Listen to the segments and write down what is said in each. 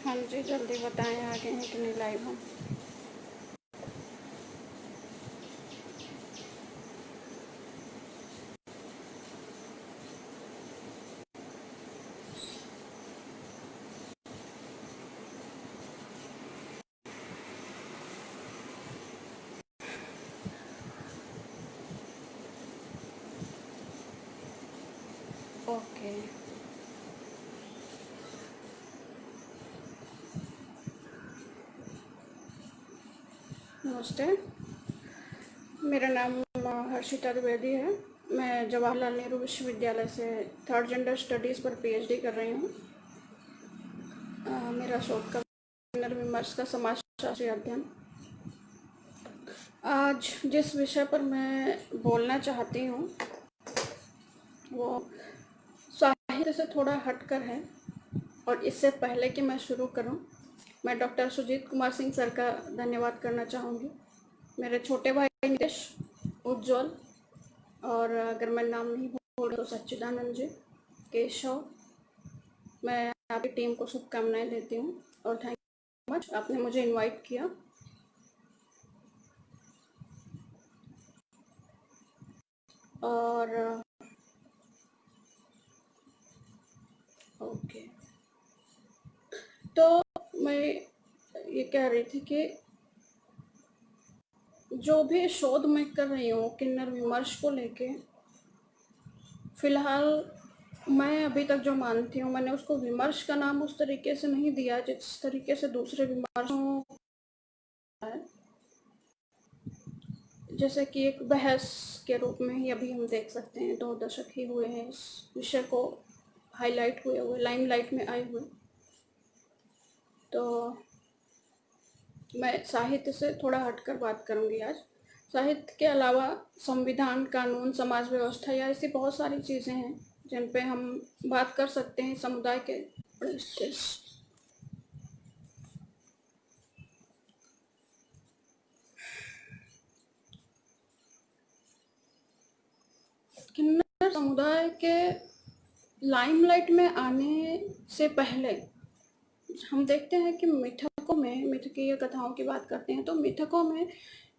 हाँ जी, जल्दी बताएं आगे हैं कि नहीं लाइव हम। ओके, नमस्ते। मेरा नाम हर्षिता द्विवेदी है। मैं जवाहरलाल नेहरू विश्वविद्यालय से थर्ड जेंडर स्टडीज़ पर पीएचडी कर रही हूँ। मेरा शोध का पुनर्विमर्श का समाजशास्त्री अध्ययन। आज जिस विषय पर मैं बोलना चाहती हूँ वो साहित्य से थोड़ा हटकर है। और इससे पहले कि मैं शुरू करूँ, मैं डॉक्टर सुजीत कुमार सिंह सर का धन्यवाद करना चाहूँगी। मेरे छोटे भाई नितेश, उज्ज्वल, और अगर मैं नाम नहीं बोल तो सच्चिदानंद जी, केशव, मैं आपकी टीम को शुभकामनाएं देती हूँ और थैंक यू मच, आपने मुझे इनवाइट किया। और ओके, तो मैं ये कह रही थी कि जो भी शोध मैं कर रही हूँ किन्नर विमर्श को लेके, फिलहाल मैं अभी तक जो मानती हूँ, मैंने उसको विमर्श का नाम उस तरीके से नहीं दिया जिस तरीके से दूसरे विमर्शों है, जैसे कि एक बहस के रूप में ही अभी हम देख सकते हैं। 2 दशक ही हुए हैं इस विषय को हाईलाइट हुए हुए, लाइमलाइट में आए हुए। तो मैं साहित्य से थोड़ा हटकर बात करूंगी आज। साहित्य के अलावा संविधान, कानून, समाज व्यवस्था या ऐसी बहुत सारी चीज़ें हैं जिन पे हम बात कर सकते हैं समुदाय के। किन्नर समुदाय के लाइमलाइट में आने से पहले हम देखते हैं कि मिथकों में, मिथकीय कथाओं की बात करते हैं तो मिथकों में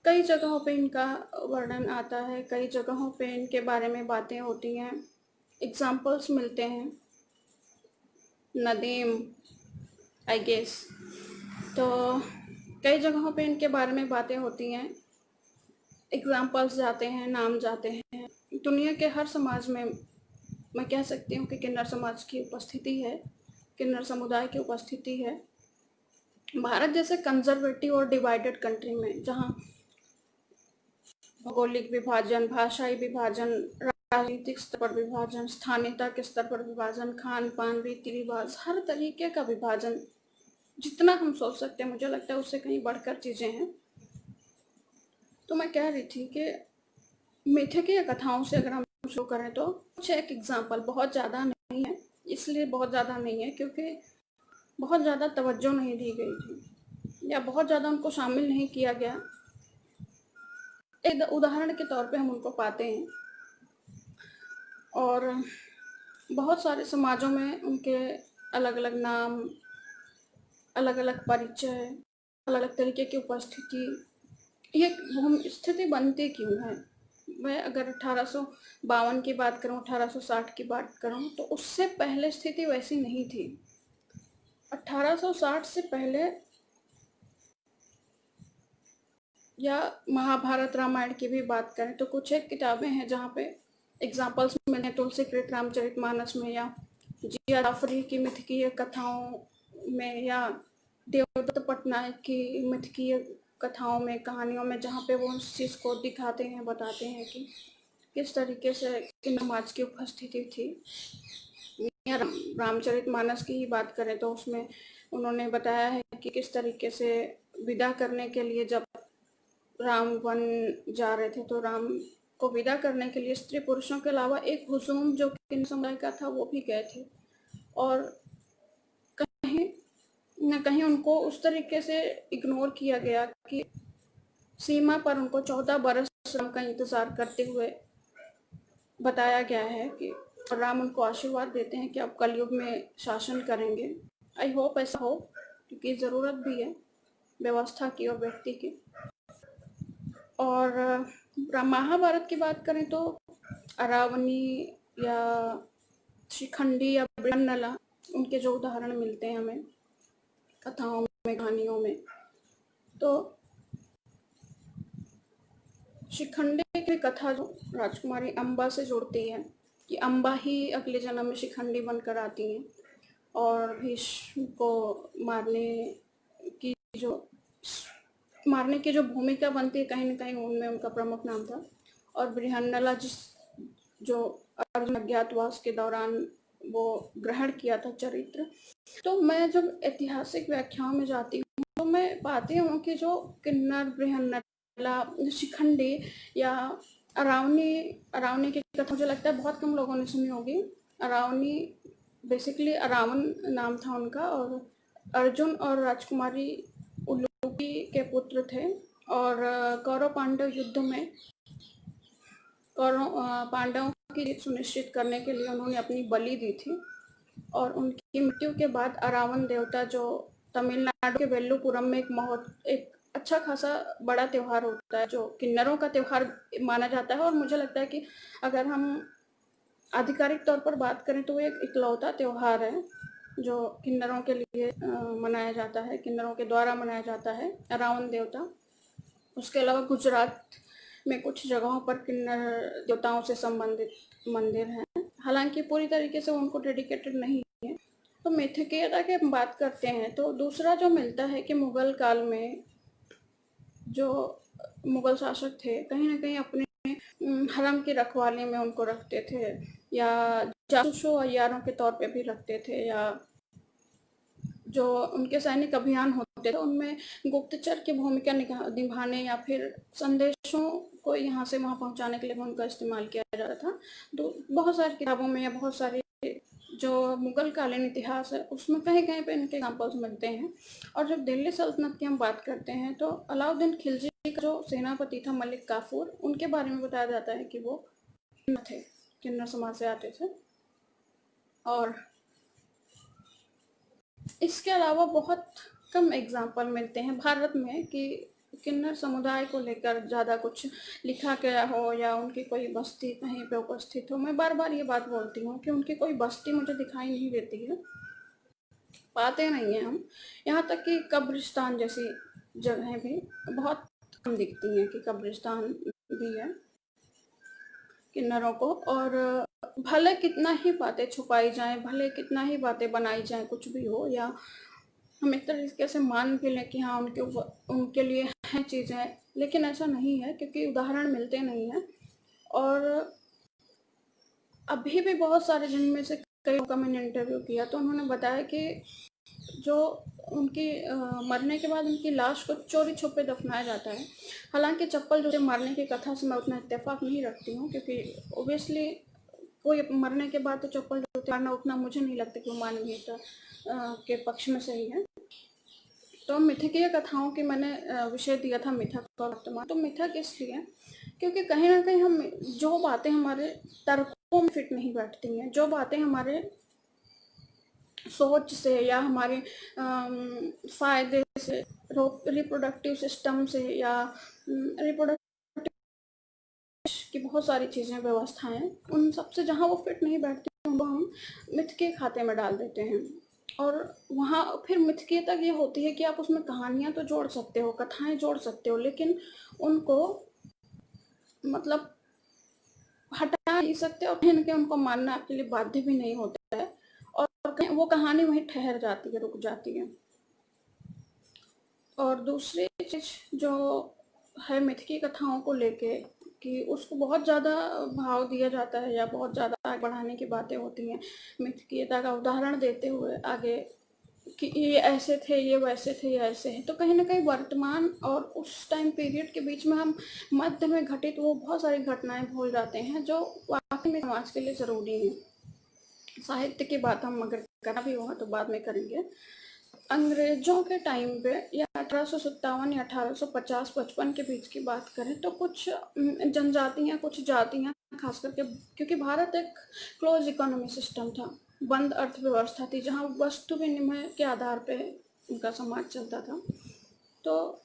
कई जगहों पे इनका वर्णन आता है, कई जगहों पे इनके बारे में बातें होती हैं, एग्जाम्पल्स मिलते हैं। नदीम, आई गेस, तो कई जगहों पे इनके बारे में बातें होती हैं, एग्जाम्पल्स जाते हैं, नाम जाते हैं। दुनिया के हर समाज में मैं कह सकती हूँ कि किन्नर समाज की उपस्थिति है, किन्नर समुदाय की उपस्थिति है। भारत जैसे कंजर्वेटिव और डिवाइडेड कंट्री में, जहाँ भौगोलिक विभाजन, भाषाई विभाजन, राजनीतिक स्तर पर विभाजन, स्थानीयता के स्तर पर विभाजन, खान पान, रीति रिवाज, हर तरीके का विभाजन जितना हम सोच सकते हैं, मुझे लगता है उससे कहीं बढ़कर चीज़ें हैं। तो मैं कह रही थी कि मिथकीय कथाओं से अगर हम शुरू करें तो कुछ एक एग्जाम्पल, बहुत ज़्यादा नहीं है, इसलिए बहुत ज़्यादा नहीं है क्योंकि बहुत ज़्यादा तवज्जो नहीं दी गई थी या बहुत ज़्यादा उनको शामिल नहीं किया गया। एक उदाहरण के तौर पे हम उनको पाते हैं और बहुत सारे समाजों में उनके अलग अलग नाम, अलग अलग परिचय, अलग अलग तरीके की उपस्थिति। ये स्थिति बनती क्यों है? मैं अगर 1852 की बात करूं, 1860 की बात करूं, तो उससे पहले स्थिति वैसी नहीं थी। 1860 से पहले या महाभारत रामायण की भी बात करें तो कुछ एक किताबें हैं जहाँ पे एग्जाम्पल्स मैंने तुलसीकृत रामचरितमानस में या जिया जाफरी की मिथकीय कथाओं में या देवदत्त पटनायक की मिथकीय कथाओं में, कहानियों में, जहाँ पे वो उस चीज़ को दिखाते हैं, बताते हैं कि किस तरीके से इन समाज की उपस्थिति थी। या रामचरितमानस की ही बात करें तो उसमें उन्होंने बताया है कि किस तरीके से विदा करने के लिए जब राम वन जा रहे थे तो राम को विदा करने के लिए स्त्री पुरुषों के अलावा एक हुजूम जो किन समुदाय का था वो भी गए थे और कहीं न कहीं उनको उस तरीके से इग्नोर किया गया कि सीमा पर उनको 14 बरस राम का इंतजार करते हुए बताया गया है कि राम उनको आशीर्वाद देते हैं कि आप कलयुग में शासन करेंगे। आई होप ऐसा हो, क्योंकि ज़रूरत भी है व्यवस्था की और व्यक्ति की। और महाभारत की बात करें तो अरावनी या शिखंडी या बृहन्नला, उनके जो उदाहरण मिलते हैं हमें कथाओं में, कहानियों में, तो शिखंडी की कथा जो राजकुमारी अम्बा से जुड़ती है कि अम्बा ही अगले जन्म में शिखंडी बनकर आती हैं और भीष्म को मारने की जो भूमिका बनती है, कहीं न कहीं उनमें उनका प्रमुख नाम था। और बृहन्नला जो अर्जुन अज्ञातवास के दौरान वो ग्रहण किया था चरित्र। तो मैं जब ऐतिहासिक व्याख्याओं में जाती हूँ तो मैं पाती हूँ कि जो किन्नर, बृहन्नला, शिखंडी या अरावनी की कथा मुझे लगता है बहुत कम लोगों ने सुनी होगी। अरावनी बेसिकली अरावन नाम था उनका, और अर्जुन और राजकुमारी उलूपी के पुत्र थे। और कौरव पांडव युद्ध में पांडवों की जीत सुनिश्चित करने के लिए उन्होंने अपनी बलि दी थी। और उनकी मृत्यु के बाद अरावन देवता, जो तमिलनाडु के वेल्लुपुरम में एक अच्छा खासा बड़ा त्यौहार होता है, जो किन्नरों का त्यौहार माना जाता है। और मुझे लगता है कि अगर हम आधिकारिक तौर पर बात करें तो एक इकलौता त्यौहार है जो किन्नरों के लिए मनाया जाता है, किन्नरों के द्वारा मनाया जाता है, अरावन देवता। उसके अलावा गुजरात में कुछ जगहों पर किन्नर देवताओं से संबंधित मंदिर हैं, हालांकि पूरी तरीके से उनको डेडिकेटेड नहीं है। तो मिथकीयता की हम बात करते हैं तो दूसरा जो मिलता है कि मुगल काल में जो मुगल शासक थे, कहीं ना कहीं अपने हरम की रखवाली में उनको रखते थे, या जासूसों और यारों के तौर पे भी रखते थे, या जो उनके सैनिक अभियान होते थे उनमें गुप्तचर की भूमिका निभाने या फिर संदेशों को यहाँ से वहाँ पहुँचाने के लिए उनका इस्तेमाल किया जाता था। तो बहुत सारी किताबों में या बहुत सारी जो मुगल कालीन इतिहास है उसमें कहीं कहीं पे इनके एग्जाम्पल्स मिलते हैं। और जब दिल्ली सल्तनत की हम बात करते हैं तो अलाउद्दीन खिलजी का जो सेनापति था मलिक काफूर, उनके बारे में बताया जाता है कि वो किन्नर समाज से आते थे। और इसके अलावा बहुत कम एग्जाम्पल मिलते हैं भारत में कि किन्नर समुदाय को लेकर ज़्यादा कुछ लिखा गया हो या उनकी कोई बस्ती कहीं पे उपस्थित हो। मैं बार बार ये बात बोलती हूँ कि उनकी कोई बस्ती मुझे दिखाई नहीं देती है, पाते नहीं हैं हम। यहाँ तक कि कब्रिस्तान जैसी जगहें भी बहुत कम दिखती हैं कि कब्रिस्तान भी है किन्नरों को। और भले कितना ही बातें छुपाई जाएं, भले कितना ही बातें बनाई जाएं, कुछ भी हो, या हम एक तरीके से मान भी लें कि हाँ उनके लिए हैं चीज़ें, लेकिन ऐसा नहीं है क्योंकि उदाहरण मिलते नहीं हैं। और अभी भी बहुत सारे, जिनमें से कई लोगों का मैंने इंटरव्यू किया तो उन्होंने बताया कि जो उनकी मरने के बाद उनकी लाश को चोरी छुपे दफनाया जाता है। हालांकि चप्पल जूते मारने की कथा से मैं उतना इत्तेफाक नहीं रखती हूँ, क्योंकि ओबियसली कोई मरने के बाद तो चप्पल जूते मारना उतना मुझे नहीं लगता कि वो मानवीयता के पक्ष में सही है। तो मिथकीय कथाओं की मैंने विषय दिया था मिथक और वर्तमान। तो मिथक इसलिए क्योंकि कहीं ना कहीं हम जो बातें हमारे तर्कों में फिट नहीं बैठती हैं, जो बातें हमारे सोच से या हमारे फायदे से, रिप्रोडक्टिव सिस्टम से, या रिप्रोडक्टिव की बहुत सारी चीज़ें, व्यवस्थाएं, उन सब से जहाँ वो फिट नहीं बैठती वो हम मिथ के खाते में डाल देते हैं। और वहाँ फिर मिथकीयता ये होती है कि आप उसमें कहानियाँ तो जोड़ सकते हो, कथाएं जोड़ सकते हो, लेकिन उनको मतलब हटा नहीं सकते और कहीं ना कहीं उनको मानना आपके लिए बाध्य भी नहीं होता है। और वो कहानी वहीं ठहर जाती है, रुक जाती है। और दूसरी चीज़ जो है मिथ की कथाओं को लेके कि उसको बहुत ज़्यादा भाव दिया जाता है या बहुत ज़्यादा आगे बढ़ाने की बातें होती हैं, मिथकीयता का उदाहरण देते हुए आगे कि ये ऐसे थे, ये वैसे थे, ये ऐसे हैं। तो कहीं ना कहीं वर्तमान और उस टाइम पीरियड के बीच में हम मध्य में घटित वो बहुत सारी घटनाएं भूल जाते हैं जो वाकई में समाज के लिए ज़रूरी हैं। साहित्य की बात हम अगर करना भी होगा तो बाद में करेंगे। अंग्रेजों के टाइम पे या 1857 या 1850-55 के बीच की बात करें तो कुछ जनजातियाँ, कुछ जातियाँ, खास करके क्योंकि भारत एक क्लोज इकोनॉमी सिस्टम था, बंद अर्थव्यवस्था थी, जहाँ वस्तु विनिमय के आधार पे उनका समाज चलता था। तो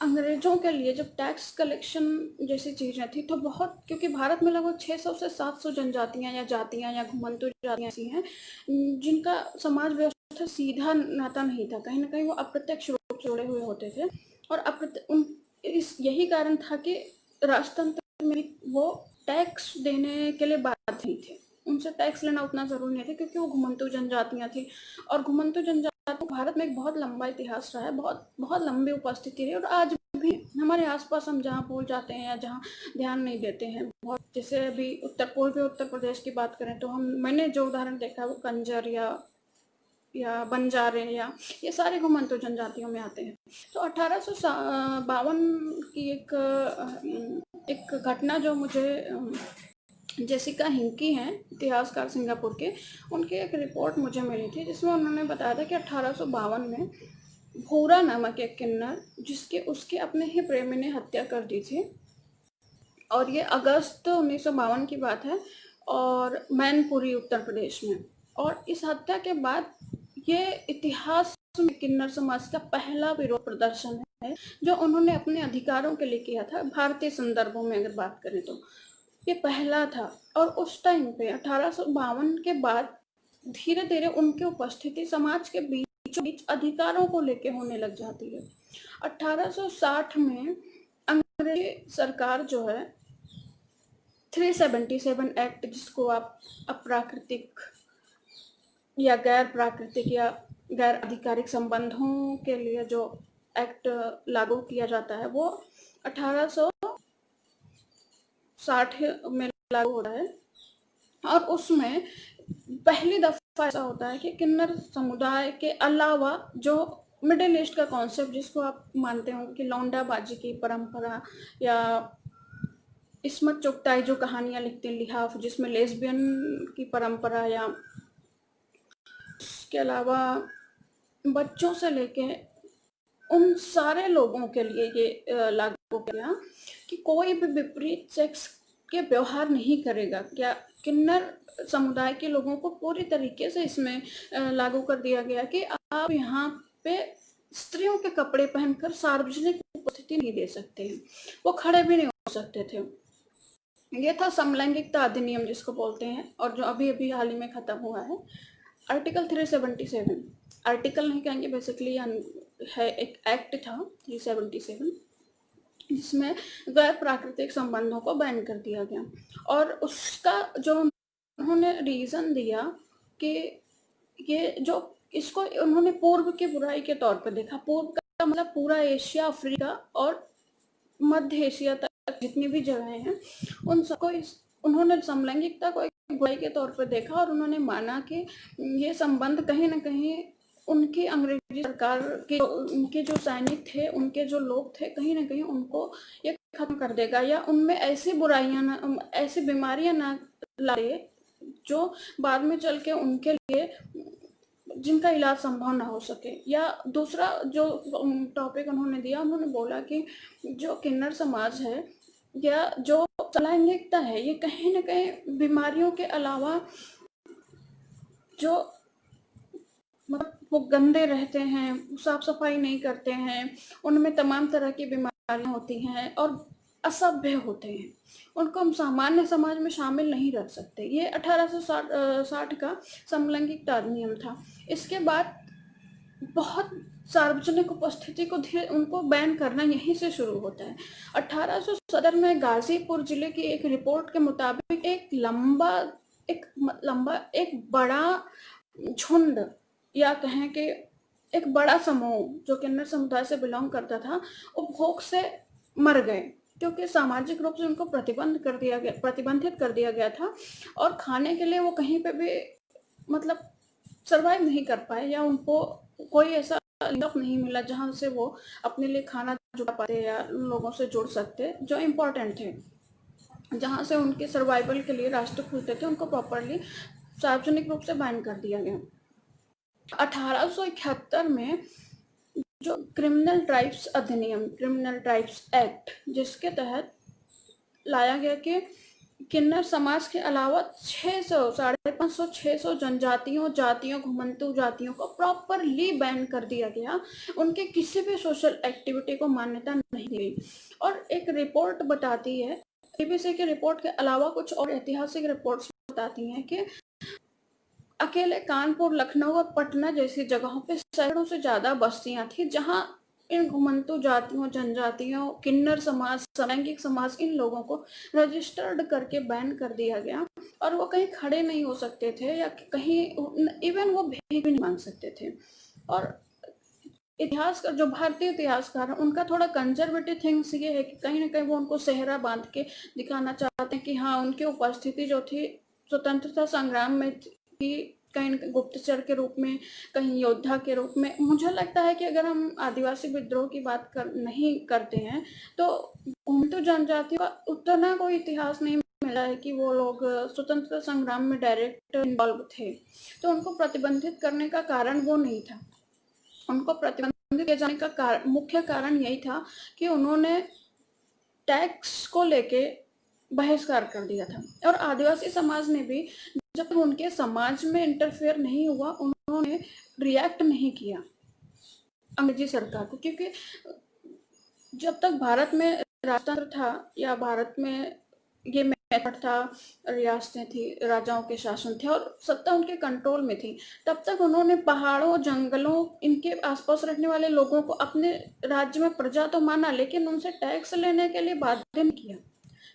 अंग्रेज़ों के लिए जब टैक्स कलेक्शन जैसी चीज़ें थी तो बहुत, क्योंकि भारत में लगभग 600 से 700 जनजातियाँ या जातियाँ या घुमंतु जातियाँ ऐसी हैं जिनका समाज व्यवस्था सीधा नाता नहीं था, कहीं न कहीं वो अप्रत्यक्ष रूप से जुड़े हुए होते थे। और यही कारण था कि राजतंत्र में वो टैक्स देने के लिए बाध्य नहीं थे। उनसे टैक्स लेना उतना ज़रूरी नहीं था क्योंकि वो घुमंतु जनजातियाँ थी, और घुमंतु जनजातियों भारत में एक बहुत लंबा इतिहास रहा है, बहुत बहुत लंबी उपस्थिति रही, और आज भी हमारे आसपास हम जहाँ भूल जाते हैं या जहाँ ध्यान नहीं देते हैं बहुत, जैसे अभी पूर्वी उत्तर प्रदेश की बात करें तो मैंने जो उदाहरण देखा है वो कंजर या बंजारे या ये सारे घुमंतु जनजातियों में आते हैं। तो 1852 की एक घटना जो मुझे जेसिका हिंकी हैं, इतिहासकार सिंगापुर के, उनकी एक रिपोर्ट मुझे मिली थी जिसमें उन्होंने बताया था कि 1852 में भूरा नामक एक किन्नर, जिसके उसके अपने ही प्रेमी ने हत्या कर दी थी, और ये अगस्त 1952 की बात है, और मैनपुरी उत्तर प्रदेश में। और इस हत्या के बाद ये इतिहास में किन्नर समाज का पहला विरोध प्रदर्शन है जो उन्होंने अपने अधिकारों के लिए किया था। भारतीय संदर्भों में अगर बात करें तो ये पहला था, और उस टाइम पे 1852 के बाद धीरे धीरे उनकी उपस्थिति समाज के बीचों बीच अधिकारों को लेके होने लग जाती है। 1860 में अंग्रेजी सरकार जो है 377 एक्ट, जिसको आप अप्राकृतिक या गैर प्राकृतिक या गैर आधिकारिक संबंधों के लिए जो एक्ट लागू किया जाता है, वो 1860 में लागू होता है। और उसमें पहली दफा ऐसा होता है कि किन्नर समुदाय के अलावा जो मिडिल ईस्ट का कॉन्सेप्ट, जिसको आप मानते होंगे कि लौंडाबाजी की परंपरा, या इस्मत चुगताई जो कहानियां लिखते हैं लिहाफ, जिसमें लेस्बियन की परंपरा, या उसके अलावा बच्चों से लेके उन सारे लोगों के लिए ये लागू किया कि कोई भी विपरीत सेक्स के व्यवहार नहीं करेगा। क्या किन्नर समुदाय के लोगों को पूरी तरीके से इसमें लागू कर दिया गया कि आप यहाँ पे स्त्रियों के कपड़े पहनकर सार्वजनिक उपस्थिति नहीं दे सकते हैं, वो खड़े भी नहीं हो सकते थे। ये था समलैंगिकता अधिनियम जिसको बोलते हैं, और जो अभी अभी हाल ही में खत्म हुआ है, आर्टिकल 377। आर्टिकल नहीं कहेंगे, बेसिकली है एक एक्ट था 377, जिसमें गैर प्राकृतिक संबंधों को बैन कर दिया गया। और उसका जो उन्होंने रीज़न दिया कि ये जो इसको उन्होंने पूर्व की बुराई के तौर पर देखा। पूर्व का मतलब पूरा एशिया, अफ्रीका और मध्य एशिया तक जितनी भी जगहें हैं, उन सबको उन्होंने समलैंगिकता को एक बुराई के तौर पर देखा, और उन्होंने माना कि ये संबंध कहीं ना कहीं उनकी अंग्रेजी सरकार के उनके जो सैनिक थे, उनके जो लोग थे, कहीं ना कहीं उनको ये खत्म कर देगा, या उनमें ऐसी बुराइयां ना, ऐसी बीमारियां ना लाए जो बाद में चल के उनके लिए जिनका इलाज संभव ना हो सके। या दूसरा जो टॉपिक उन्होंने दिया, उन्होंने बोला कि जो किन्नर समाज है या जो लैंगिकता है, ये कहीं ना कहीं बीमारियों के अलावा जो मतलब वो गंदे रहते हैं, साफ सफाई नहीं करते हैं, उनमें तमाम तरह की बीमारियां होती हैं और असभ्य होते हैं, उनको हम सामान्य समाज में शामिल नहीं रख सकते। ये 1860 का समलैंगिकता अधिनियम था। इसके बाद बहुत सार्वजनिक उपस्थिति को धीरे उनको बैन करना यहीं से शुरू होता है। 1870 में गाजीपुर जिले की एक रिपोर्ट के मुताबिक एक बड़ा झुंड, या कहें कि एक बड़ा समूह जो किन्नर समुदाय से बिलोंग करता था, वो भूख से मर गए, क्योंकि सामाजिक रूप से उनको प्रतिबंधित कर दिया गया था, और खाने के लिए वो कहीं पे भी मतलब सर्वाइव नहीं कर पाए, या उनको कोई ऐसा लिंक नहीं मिला जहाँ से वो अपने लिए खाना जुटा पाते या लोगों से जुड़ सकते जो इम्पोर्टेंट थे, जहाँ से उनके सर्वाइवल के लिए रास्ते खुलते थे, उनको प्रॉपरली सार्वजनिक रूप से बैन कर दिया गया। 1871 में जो क्रिमिनल ट्राइब्स एक्ट, जिसके तहत लाया गया कि किन्नर समाज के अलावा 600 550 600 जनजातियों जातियों घुमंतू जातियों को प्रॉपरली बैन कर दिया गया। उनके किसी भी सोशल एक्टिविटी को मान्यता नहीं दी गई। और एक रिपोर्ट बताती है, बीबीसी की रिपोर्ट के अलावा कुछ और ऐतिहासिक रिपोर्ट्स बताती हैं कि अकेले कानपुर, लखनऊ और पटना जैसी जगहों पे सैकड़ों से ज्यादा बस्तियां थी जहां इन घुमंतू जातियों, जनजातियों, किन्नर समाज, समलैंगिक समाज, इन लोगों को रजिस्टर्ड करके बैन कर दिया गया। और वो कहीं खड़े नहीं हो सकते थे या कहीं इवन वो भीख भी नहीं मांग सकते थे। और इतिहास का जो भारतीय इतिहासकार है उनका थोड़ा कंजर्वेटिव थिंग्स ये है कि कहीं ना कहीं वो उनको सेहरा बांध के दिखाना चाहते हैं कि हाँ, उनकी उपस्थिति जो थी स्वतंत्रता संग्राम में थी, कहीं गुप्तचर के रूप में, कहीं योद्धा के रूप में। मुझे लगता है कि अगर हम आदिवासी विद्रोह की बात नहीं करते हैं तो घुमंतू जनजातियों का उतना कोई इतिहास नहीं मिला है कि वो लोग स्वतंत्रता संग्राम में डायरेक्ट इन्वॉल्व थे। तो उनको प्रतिबंधित करने का कारण वो नहीं था। उनको प्रतिबंधित किए जाने का मुख्य कारण यही था कि उन्होंने टैक्स को लेके बहिष्कार कर दिया था। और आदिवासी समाज ने भी जब उनके समाज में इंटरफेयर नहीं हुआ, उन्होंने रिएक्ट नहीं किया अंग्रेजी सरकार को, क्योंकि जब तक भारत में राजतंत्र था या भारत में ये मेथड था, रियासतें थी, राजाओं के शासन थे और सत्ता उनके कंट्रोल में थी, तब तक उन्होंने पहाड़ों, जंगलों, इनके आसपास रहने वाले लोगों को अपने राज्य में प्रजा तो माना, लेकिन उनसे टैक्स लेने के लिए बाध्य नहीं किया,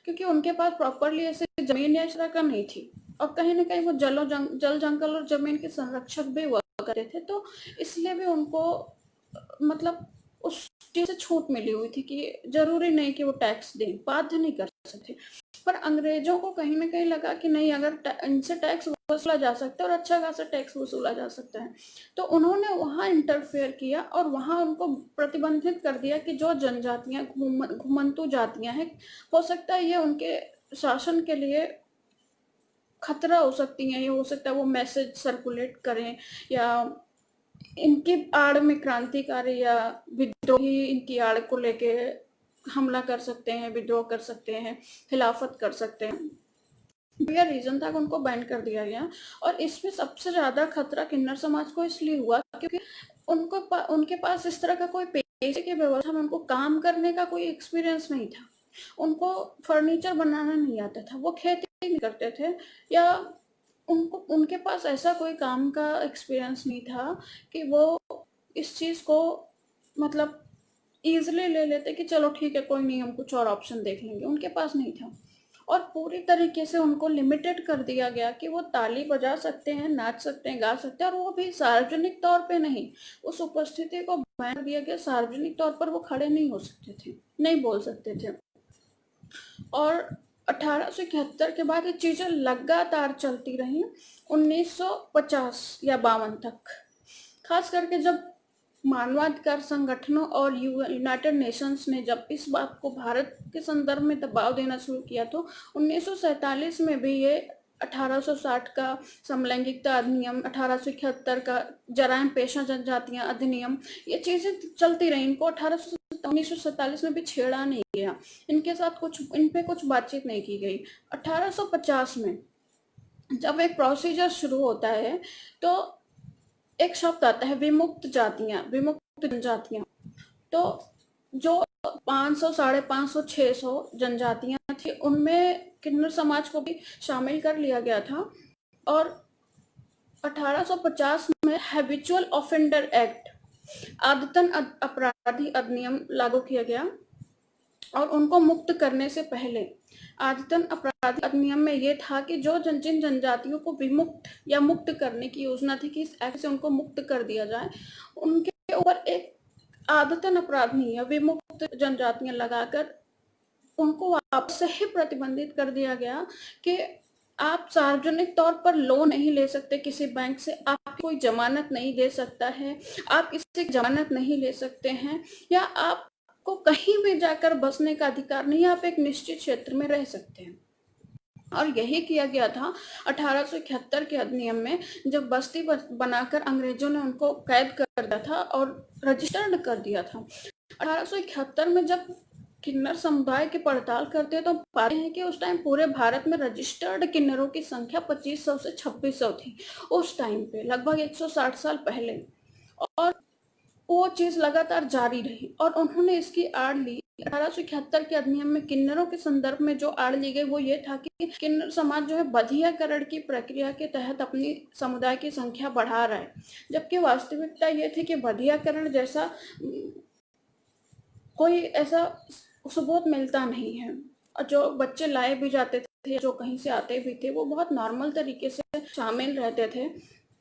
क्योंकि उनके पास प्रॉपरली ऐसे जमीन या इस तरह का नहीं थी। और कहीं ना कहीं वो जल जंगल और जमीन के संरक्षक भी हुआ करते थे, तो इसलिए भी उनको मतलब उस चीज से छूट मिली हुई थी कि जरूरी नहीं कि वो टैक्स दें, बाध्य नहीं कर सकते। पर अंग्रेजों को कहीं ना कहीं लगा कि नहीं, अगर इनसे टैक्स वसूला जा सकता है और अच्छा खासा टैक्स वसूला जा सकता है, तो उन्होंने वहां इंटरफेयर किया और वहां उनको प्रतिबंधित कर दिया कि जो जनजातियां घुमंतू जातियां हैं, हो सकता है ये उनके शासन के लिए खतरा हो सकती हैं, ये हो सकता है वो मैसेज सर्कुलेट करें या इनकी आड़ में क्रांतिकारी या विद्रोही इनकी आड़ को लेके हमला कर सकते हैं, विद्रोह कर सकते हैं, खिलाफत कर सकते हैं। यह रीजन था कि उनको बैन कर दिया गया। और इसमें सबसे ज्यादा खतरा किन्नर समाज को इसलिए हुआ क्योंकि उनके पास इस तरह का कोई पेशे की व्यवस्था में उनको काम करने का कोई एक्सपीरियंस नहीं था। उनको फर्नीचर बनाना नहीं आता था, वो खेती नहीं करते थे, या उनको उनके पास ऐसा कोई काम का एक्सपीरियंस नहीं था कि वो इस चीज को मतलब इजिली ले लेते कि चलो ठीक है, कोई नहीं, हम कुछ और ऑप्शन देख लेंगे। उनके पास नहीं था। और पूरी तरीके से उनको लिमिटेड कर दिया गया कि वो ताली बजा सकते हैं, नाच सकते हैं, गा सकते हैं, और वो भी सार्वजनिक तौर पे नहीं। उस उपस्थिति को बैन दिया गया, सार्वजनिक तौर पर वो खड़े नहीं हो सकते थे, नहीं बोल सकते थे। और 1871 के बाद ये चीजें लगातार चलती रही 1950 या 52 तक। खास करके जब मानवाधिकार संगठनों और यूनाइटेड नेशंस ने जब इस बात को भारत के संदर्भ में दबाव देना शुरू किया, तो 1947 में भी ये 1860 का समलैंगिकता अधिनियम, 1871 का जराइम पेशा जनजातियां अधिनियम, ये चीजें चलती रही। इनको 1947 में भी छेड़ा नहीं गया, इनके साथ इन पे कुछ बातचीत नहीं की गई। 1850 में जब एक प्रोसीजर शुरू होता है तो एक शब्द आता है विमुक्त जातियां, विमुक्त जनजातियां। तो जो 500, 550, 600 जनजातियां थी, उनमें किन्नर समाज को भी शामिल कर लिया गया था। और 1850 में हैबिचुअल ऑफेंडर एक्ट, आदतन अपराधी अधिनियम लागू किया गया। और उनको मुक्त करने से पहले आदतन अपराधी अधिनियम में ये था कि जो जिन जनजातियों को विमुक्त या मुक्त करने की योजना थी कि इस एक्ट से उनको मुक्त कर दिया जाए, उनके ऊपर एक आदतन अपराध नहीं है, विमुक्त जनजातियां लगाकर उनको वापस से ही प्रतिबंधित कर दिया गया कि आप सार्वजनिक तौर पर लोन नहीं ले सकते किसी बैंक से, आप कोई जमानत नहीं दे सकता है, आप इससे जमानत नहीं ले सकते हैं, या आपको कहीं भी जाकर बसने का अधिकार नहीं, आप एक निश्चित क्षेत्र में रह सकते हैं। और यही किया गया था 1871 के अधिनियम में, जब बस्ती बनाकर अंग्रेजों ने उनको कैद कर दिया था और रजिस्टर्ड कर दिया था। 1871 में जब किन्नर समुदाय की पड़ताल करते हैं तो पाते हैं कि उस टाइम पूरे भारत में रजिस्टर्ड किन्नरों की संख्या 2500 से 2600 थी उस टाइम पे, लगभग 160 साल पहले। और वो चीज लगातार जारी रही और उन्होंने इसकी आड़ ली 1871 के अधिनियम में। किन्नरों के संदर्भ में जो आड़ ली गई वो ये था कि किन्नर समाज जो है बधियाकरण की प्रक्रिया के तहत अपनी समुदाय की संख्या बढ़ा रहा है, जबकि वास्तविकता ये थी कि बधियाकरण जैसा कोई ऐसा सबूत मिलता नहीं है। और जो बच्चे लाए भी जाते थे, जो कहीं से आते भी थे, वो बहुत नॉर्मल तरीके से शामिल रहते थे।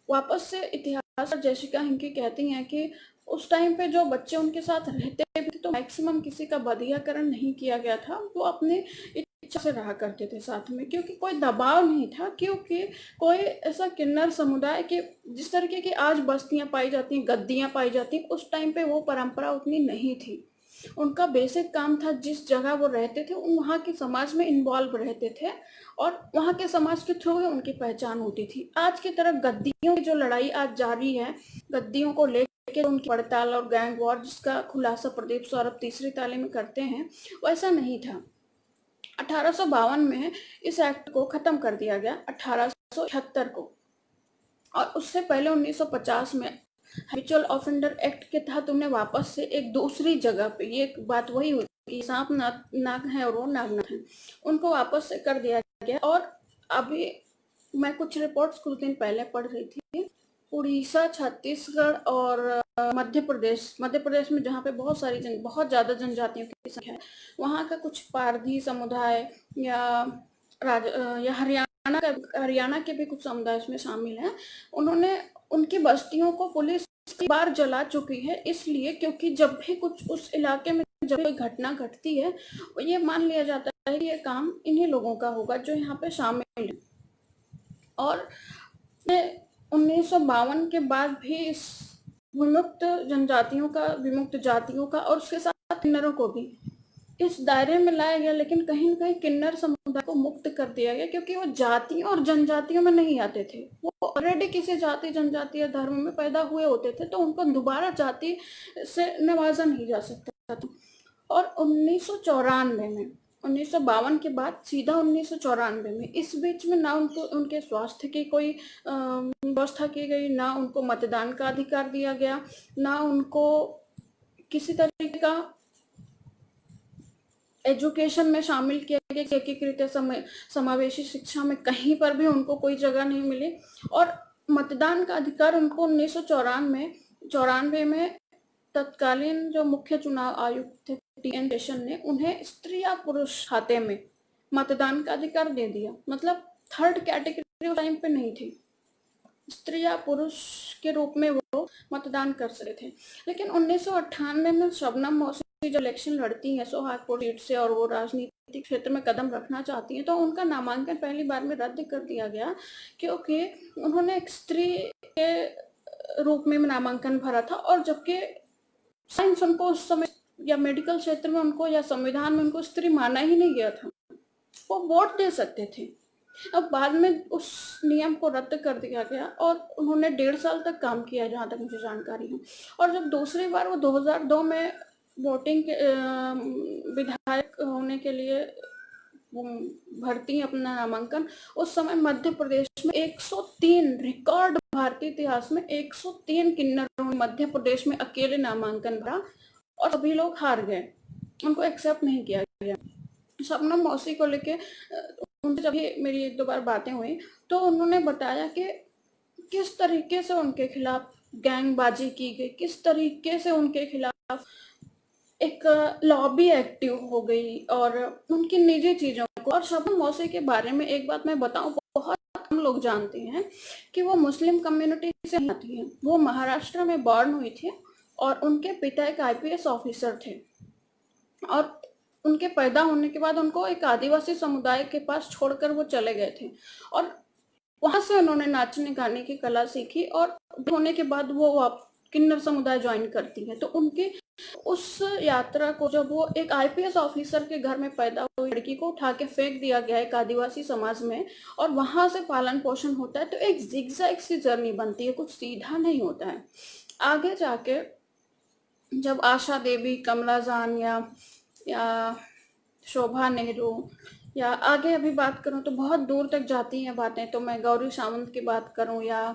वापस से इतिहास जेसिका हिंकी कहती हैं कि उस टाइम पे जो बच्चे उनके साथ रहते भी तो मैक्सिमम किसी का बधियाकरण नहीं किया गया था, वो अपनी इच्छा से रहा करते थे साथ में, क्योंकि कोई दबाव नहीं था, क्योंकि कोई ऐसा किन्नर समुदाय के जिस तरीके की आज बस्तियां पाई जाती हैं, गद्दियां पाई जाती हैं, उस टाइम पे वो परंपरा उतनी नहीं थी। उनका बेसिक काम था जिस जगह वो रहते थे वहाँ के समाज में इन्वॉल्व रहते थे और वहाँ के समाज के थ्रू ही उनकी पहचान होती थी। आज की तरह गद्दियों की जो लड़ाई आज जारी है, गद्दियों को लेकर उनकी पड़ताल और गैंग वॉर जिसका खुलासा प्रदीप सौरभ तीसरी ताले में करते हैं, वैसा नहीं था। 1852 में इस एक्ट को खत्म कर दिया गया, 1878 को। और उससे पहले 1950 में हैबिचुअल ऑफेंडर एक्ट के तहत उन्हें वापस से एक दूसरी जगह पे, ये बात वही हुई कि सांप नाग है और वो नागनाथ है, उनको वापस से कर दिया गया। और अभी मैं कुछ रिपोर्ट्स कुछ दिन पहले पढ़ रही थी, उड़ीसा, छत्तीसगढ़ और मध्य प्रदेश में जहाँ पे बहुत ज्यादा जनजातियों की संख्या है, वहाँ का कुछ पारधी समुदाय या हरियाणा के भी कुछ समुदाय इसमें शामिल हैं। उन्होंने उनकी बस्तियों को पुलिस कई बार जला चुकी है, इसलिए क्योंकि जब भी कुछ उस इलाके में जब कोई घटना घटती है, ये मान लिया जाता है कि ये काम इन्हीं लोगों का होगा जो यहाँ पे शामिल है। और 1952 के बाद भी इस विमुक्त जातियों का और उसके साथ किन्नरों को भी इस दायरे में लाया गया, लेकिन कहीं न कहीं किन्नर समुदाय को मुक्त कर दिया गया, क्योंकि वो जातियों और जनजातियों में नहीं आते थे। वो ऑलरेडी किसी जाति, जनजाति या धर्म में पैदा हुए होते थे, तो उनको दोबारा जाति से नवाजा नहीं जा सकता था। और 1994 में, 1952 के बाद सीधा 1994 में, इस बीच में ना उनके स्वास्थ्य की कोई व्यवस्था की गई, ना उनको मतदान का अधिकार दिया गया, ना उनको किसी तरीके का एजुकेशन में शामिल किया गया, एकीकृत समावेशी शिक्षा में कहीं पर भी उनको कोई जगह नहीं मिली। और मतदान का अधिकार उनको 1994 में तत्कालीन जो मुख्य चुनाव आयुक्त थे टी.एन. शेषन ने उन्हें स्त्री या पुरुष खाते में मतदान का अधिकार दे दिया। मतलब थर्ड कैटेगरी उस टाइम पे नहीं थी, स्त्री या पुरुष के रूप में वो मतदान कर सकते थे। लेकिन 1998 में शबनम मौसी जो इलेक्शन लड़ती हैं सोहागपुर सीट से और वो राजनीतिक क्षेत्र में कदम रखना चाहती हैं, तो उनका नामांकन पहली बार में रद्द कर दिया गया, क्योंकि उन्होंने एक स्त्री के रूप में नामांकन भरा था। और जबकि साइंस उनको उस समय या मेडिकल क्षेत्र में उनको या संविधान में उनको स्त्री माना ही नहीं गया था, वो वोट दे सकते थे। अब बाद में उस नियम को रद्द कर दिया गया और उन्होंने 1.5 साल तक काम किया, जहाँ तक मुझे जानकारी है। और जब दूसरी बार वो 2002 में वोटिंग के विधायक होने के लिए भरती अपना नामांकन, उस समय मध्य प्रदेश में 103 रिकॉर्ड, भारतीय इतिहास में 103 किन्नरों ने मध्य प्रदेश में अकेले नामांकन भरा और सभी लोग हार गए, उनको एक्सेप्ट नहीं किया गया। शबनम मौसी को लेके उनसे जब मेरी 1-2 बार बातें हुई तो उन्होंने बताया कि किस तरीके से उनके खिलाफ गैंगबाजी की गई, किस तरीके से उनके खिलाफ एक लॉबी एक्टिव हो गई और उनकी निजी चीजों को। और शबनम मौसी के बारे में एक बात मैं बताऊं, बहुत कम लोग जानते हैं कि वो मुस्लिम कम्युनिटी से नहीं आती है। वो महाराष्ट्र में बॉर्न हुई थी और उनके पिता एक IPS ऑफिसर थे और उनके पैदा होने के बाद उनको एक आदिवासी समुदाय के पास छोड़कर वो चले गए थे और वहां से उन्होंने नाचने गाने की कला सीखी और होने के बाद वो किन्नर समुदाय ज्वाइन करती है। तो उनकी उस यात्रा को, जब वो एक IPS ऑफिसर के घर में पैदा हुई लड़की को उठा के फेंक दिया गया एक आदिवासी समाज में और वहां से पालन पोषण होता है, तो एक जिगजैग सी जर्नी बनती है, कुछ सीधा नहीं होता है। आगे जाके जब आशा देवी, कमला जान या या शोभा नेहरू, या आगे अभी बात करूं तो बहुत दूर तक जाती हैं बातें, तो मैं गौरी सावंत की बात करूं या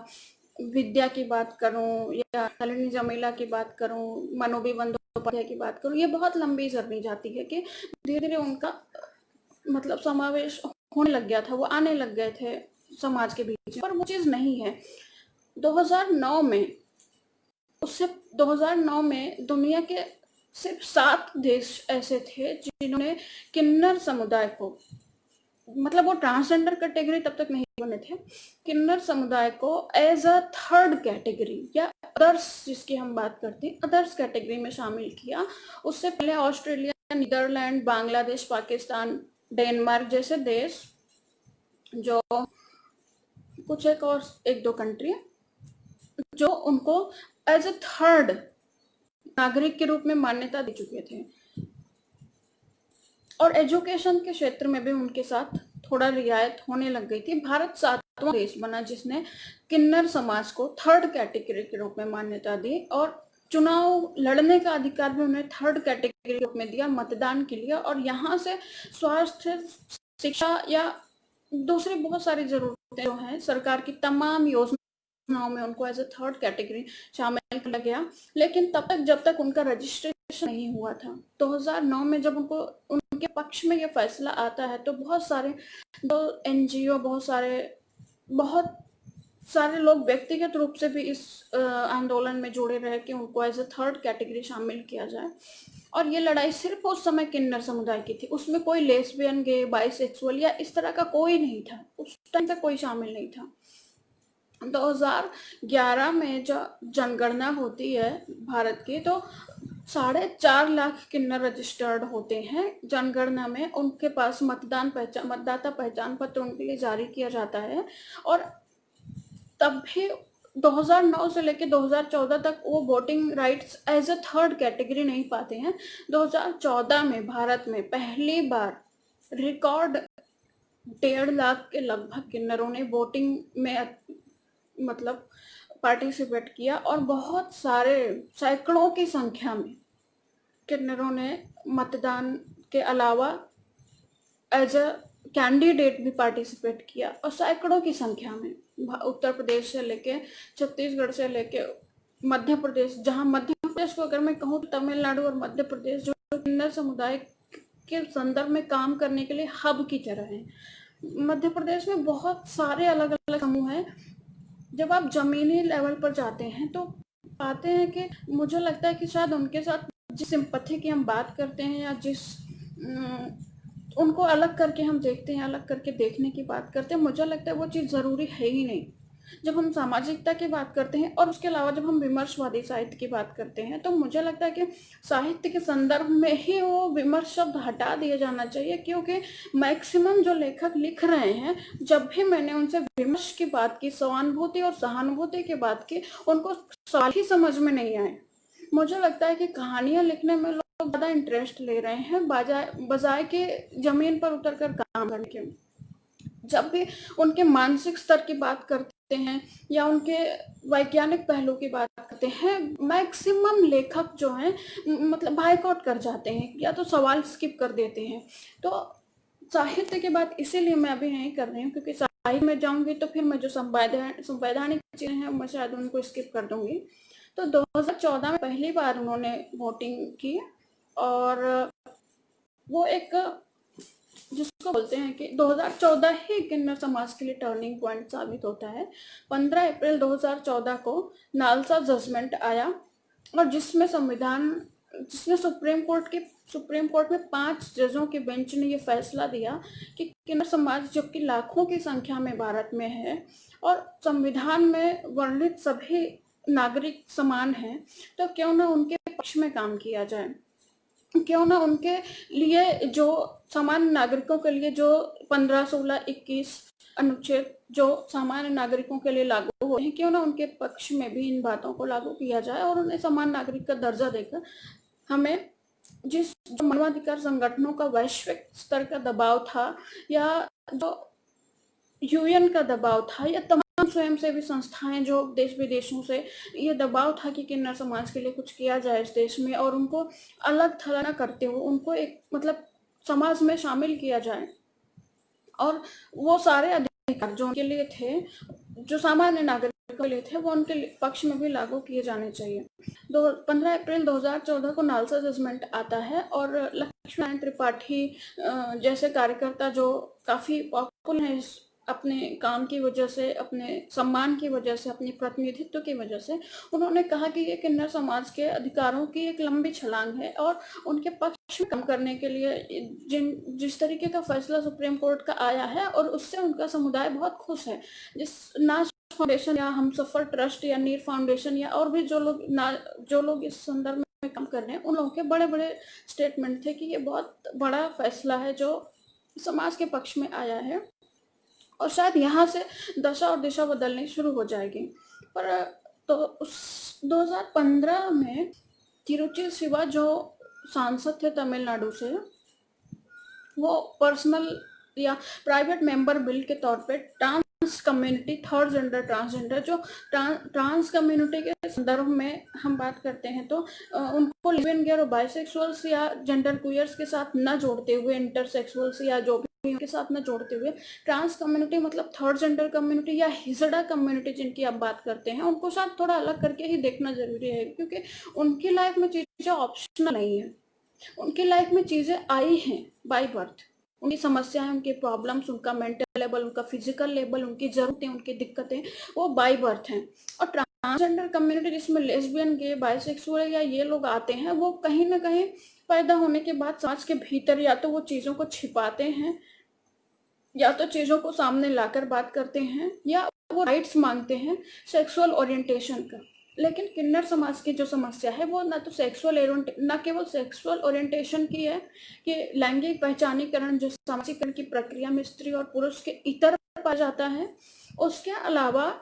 विद्या की बात करूं या नलिनी जमीला की बात करूं, मनोबी बंदोपाध्याय की बात करूं, ये बहुत लंबी जर्नी जाती है कि धीरे धीरे उनका मतलब समावेश होने लग गया था, वो आने लग गए थे समाज के बीच में, पर वो चीज़ नहीं है। 2009 में, उससे 2009 में दुनिया के सिर्फ 7 देश ऐसे थे जिन्होंने किन्नर समुदाय को, मतलब वो ट्रांसजेंडर कैटेगरी तब तक नहीं बने थे, किन्नर समुदाय को एज अ थर्ड कैटेगरी या अदर्स, जिसकी हम बात करते हैं अदर्स कैटेगरी में शामिल किया। उससे पहले Australia, Netherland, Bangladesh, Pakistan, Denmark जैसे देश, जो कुछ एक दो कंट्री जो उनको एज अ थर्ड नागरिक के रूप में मान्यता दे चुके थे, और एजुकेशन के क्षेत्र में भी उनके साथ थोड़ा रियायत होने लग गई थी। भारत 7वां देश बना जिसने किन्नर समाज को थर्ड कैटेगरी के रूप में मान्यता दी, और चुनाव लड़ने का अधिकार भी उन्हें थर्ड कैटेगरी के रूप में दिया मतदान के लिए। और यहाँ से स्वास्थ्य, शिक्षा या दूसरी बहुत सारी जरूरतें जो हैं, सरकार की तमाम योजनाओं में उनको एज ए थर्ड कैटेगरी शामिल किया गया। लेकिन तब तक, जब तक उनका रजिस्ट्रेशन नहीं हुआ था, 2009 में जब उनको उनके पक्ष में ये फैसला आता है, तो बहुत सारे एनजीओ, बहुत सारे लोग व्यक्तिगत रूप से भी इस आंदोलन में जुड़े रहे कि उनको एज ए थर्ड कैटेगरी शामिल किया जाए। और ये लड़ाई सिर्फ उस समय किन्नर समुदाय की थी, उसमें कोई लेस्बियन, गे, बाइसेक्सुअल या इस तरह का कोई नहीं था, उस टाइम पे कोई शामिल नहीं था। 2011 में जब जनगणना होती है भारत की, तो 4.5 लाख किन्नर रजिस्टर्ड होते हैं जनगणना में। उनके पास मतदाता पहचान पत्र उनके लिए जारी किया जाता है, और तब भी 2009 से लेकर 2014 तक वो voting rights as a third category नहीं पाते हैं। 2014 में भारत में पहली बार रिकॉर्ड 1.5 लाख के लगभग किन्नरों ने वोटिंग में मतलब पार्टिसिपेट किया, और बहुत सारे सैकड़ों की संख्या में किन्नरों ने मतदान के अलावा एज अ कैंडिडेट भी पार्टिसिपेट किया, और सैकड़ों की संख्या में उत्तर प्रदेश से लेके छत्तीसगढ़ से लेके मध्य प्रदेश, जहां मध्य प्रदेश को अगर मैं कहूँ तो तमिलनाडु और मध्य प्रदेश जो किन्नर समुदाय के संदर्भ में काम करने के लिए हब की तरह है। मध्य प्रदेश में बहुत सारे अलग अलग समूह हैं। जब आप जमीनी लेवल पर जाते हैं तो पाते हैं कि मुझे लगता है कि शायद उनके साथ जिस सिंपैथी की हम बात करते हैं, या जिस उनको अलग करके हम देखते हैं, अलग करके देखने की बात करते हैं, मुझे लगता है वो चीज़ ज़रूरी है ही नहीं। जब हम सामाजिकता की बात करते हैं, और उसके अलावा जब हम विमर्शवादी साहित्य की बात करते हैं, तो मुझे लगता है कि साहित्य के संदर्भ में ही वो विमर्श शब्द हटा दिया जाना चाहिए, क्योंकि मैक्सिमम जो लेखक लिख रहे हैं, जब भी मैंने उनसे विमर्श की बात की, सहानुभूति और सहानुभूति की बात की, उनको सवाल ही समझ में नहीं आए। मुझे लगता है कि कहानियां लिखने में लोग ज़्यादा इंटरेस्ट ले रहे हैं बजाय के ज़मीन पर उतर कर काम करने के। जब भी उनके मानसिक स्तर की बात करते हैं या उनके वैज्ञानिक पहलू की बात करते हैं, मैक्सिमम लेखक जो हैं मतलब बायकॉट कर जाते हैं, या तो सवाल स्किप कर देते हैं। तो साहित्य की बात इसीलिए मैं अभी नहीं कर रही हूँ, क्योंकि साहित्य में जाऊंगी तो फिर मैं जो संवैधानिक चीज़ें हैं मैं शायद उनको स्किप कर दूंगी। तो 2014 में पहली बार उन्होंने वोटिंग की, और वो एक जिसको बोलते हैं कि 2014 ही किन्नर समाज के लिए टर्निंग पॉइंट साबित होता है। 15 अप्रैल 2014 को नालसा जजमेंट आया, और जिसमें सुप्रीम कोर्ट में 5 जजों के बेंच ने ये फैसला दिया कि किन्नर समाज, जो कि लाखों की संख्या में भारत में है और संविधान में वर्णित सभी नागरिक समान हैं, तो क्यों ना उनके पक्ष में काम किया जाए, क्यों ना उनके लिए, जो सामान्य नागरिकों के लिए जो 15, 16, 21 अनुच्छेद जो सामान्य नागरिकों के लिए लागू हुए हैं, क्यों ना उनके पक्ष में भी इन बातों को लागू किया जाए, और उन्हें समान नागरिक का दर्जा देकर हमें जो मानवाधिकार संगठनों का वैश्विक स्तर का दबाव था, या जो यूएन का दबाव था, या तमाम स्वयंसेवी संस्थाएं जो देश विदेशों से ये दबाव था कि किन्नर समाज के लिए कुछ किया जाए इस देश में, और उनको अलग थलग न करते हुए उनको एक मतलब समाज में शामिल किया जाए, और वो सारे अधिकार जो उनके लिए थे, जो सामान्य नागरिकों के लिए थे, वो उनके पक्ष में भी लागू किए जाने चाहिए। 15 अप्रैल 2014 को नालसा जजमेंट आता है, और लक्ष्मी नारायण त्रिपाठी जैसे कार्यकर्ता जो काफ़ी पॉपुलर हैं अपने काम की वजह से, अपने सम्मान की वजह से, अपनी प्रतिनिधित्व की वजह से, उन्होंने कहा कि ये किन्नर समाज के अधिकारों की एक लंबी छलांग है, और उनके पक्ष में काम करने के लिए जिस तरीके का फैसला सुप्रीम कोर्ट का आया है, और उससे उनका समुदाय बहुत खुश है। जिस नाज फाउंडेशन या हमसफर ट्रस्ट या नीर फाउंडेशन या और भी जो लोग इस संदर्भ में काम कर रहे हैं, उन लोगों के बड़े बड़े स्टेटमेंट थे कि ये बहुत बड़ा फैसला है जो समाज के पक्ष में आया है, और शायद यहाँ से दशा और दिशा बदलनी शुरू हो जाएगी। पर तो उस 2015 में तिरुचि शिवा जो सांसद थे तमिलनाडु से, वो पर्सनल या प्राइवेट मेंबर बिल के तौर पे trans community, third gender transgender, जो ट्रांस कम्युनिटी के संदर्भ में हम बात करते हैं तो उनको लिविंग गेयर और बाइसेक्सुअल्स या जेंडर क्वियर्स के साथ न जोड़ते हुए, इंटरसेक्सुअल्स या जो भी उनके साथ न जोड़ते हुए, ट्रांस कम्युनिटी मतलब थर्ड जेंडर कम्युनिटी या हिजड़ा कम्युनिटी जिनकी आप बात करते हैं, उनको साथ थोड़ा अलग करके ही देखना जरूरी है, क्योंकि उनकी लाइफ में चीज़ें ऑप्शनल नहीं है। उनकी लाइफ में चीज़ें आई हैं बाय बर्थ, उनकी समस्याएं, उनकी प्रॉब्लम्स, उनका मेंटल लेवल, उनका फिजिकल लेवल, उनकी ज़रूरतें, उनकी दिक्कतें, वो बाय बर्थ हैं। और ट्रांसजेंडर कम्युनिटी जिसमें लेस्बियन, गे, बाइसेक्सुअल या ये लोग आते हैं, वो कहीं ना कहीं पैदा होने के बाद समाज के भीतर या तो वो चीज़ों को छिपाते हैं, या तो चीज़ों को सामने लाकर बात करते हैं, या वो राइट्स मांगते हैं सेक्सुअल ओरिएंटेशन का। लेकिन किन्नर समाज की जो समस्या है वो न केवल सेक्सुअल ओरिएंटेशन की है कि लैंगिक पहचानीकरण जो सामाजिकरण की प्रक्रिया में स्त्री और पुरुष के इतर पाया जाता है, उसके अलावा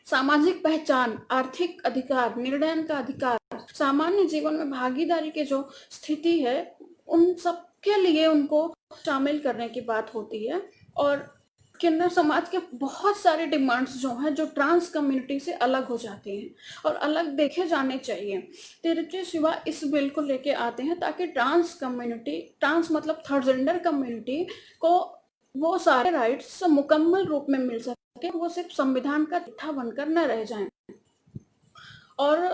सामाजिक पहचान, आर्थिक अधिकार, निर्णय का अधिकार, सामान्य जीवन में भागीदारी की जो स्थिति है, उन सब के लिए उनको शामिल करने की बात होती है। और किन्नर समाज के बहुत सारे डिमांड्स जो हैं, जो ट्रांस कम्युनिटी से अलग हो जाते हैं और अलग देखे जाने चाहिए। तिरुचि शिवा इस बिल को लेके आते हैं ताकि ट्रांस कम्युनिटी, ट्रांस मतलब थर्ड जेंडर कम्युनिटी को वो सारे राइट्स मुकम्मल रूप में मिल सके, वो सिर्फ संविधान का चिट्ठा बनकर न रह जाएं। और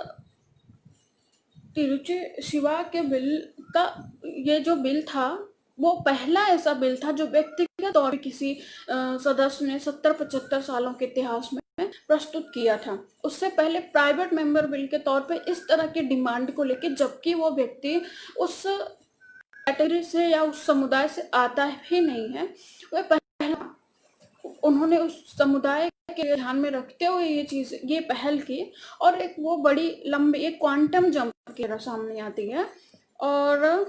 तिरुचि शिवा के बिल का ये जो बिल था, वो पहला ऐसा बिल था जो व्यक्तिगत तौर पर किसी सदस्य ने 70-75 सालों के इतिहास में प्रस्तुत किया था। उससे पहले प्राइवेट मेंबर बिल के तौर पे इस तरह की डिमांड को लेके, जबकि वो व्यक्ति उस कैटेगरी से या उस समुदाय से आता ही नहीं है, वह पहला, उन्होंने उस समुदाय के ध्यान में रखते हुए ये पहल की, और एक वो बड़ी लंबी एक क्वांटम जंप की सामने आती है। और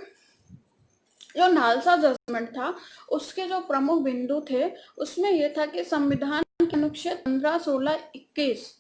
जो नालसा जजमेंट था, उसके जो प्रमुख बिंदु थे, उसमें यह था कि संविधान के अनुच्छेद 15, 16, 21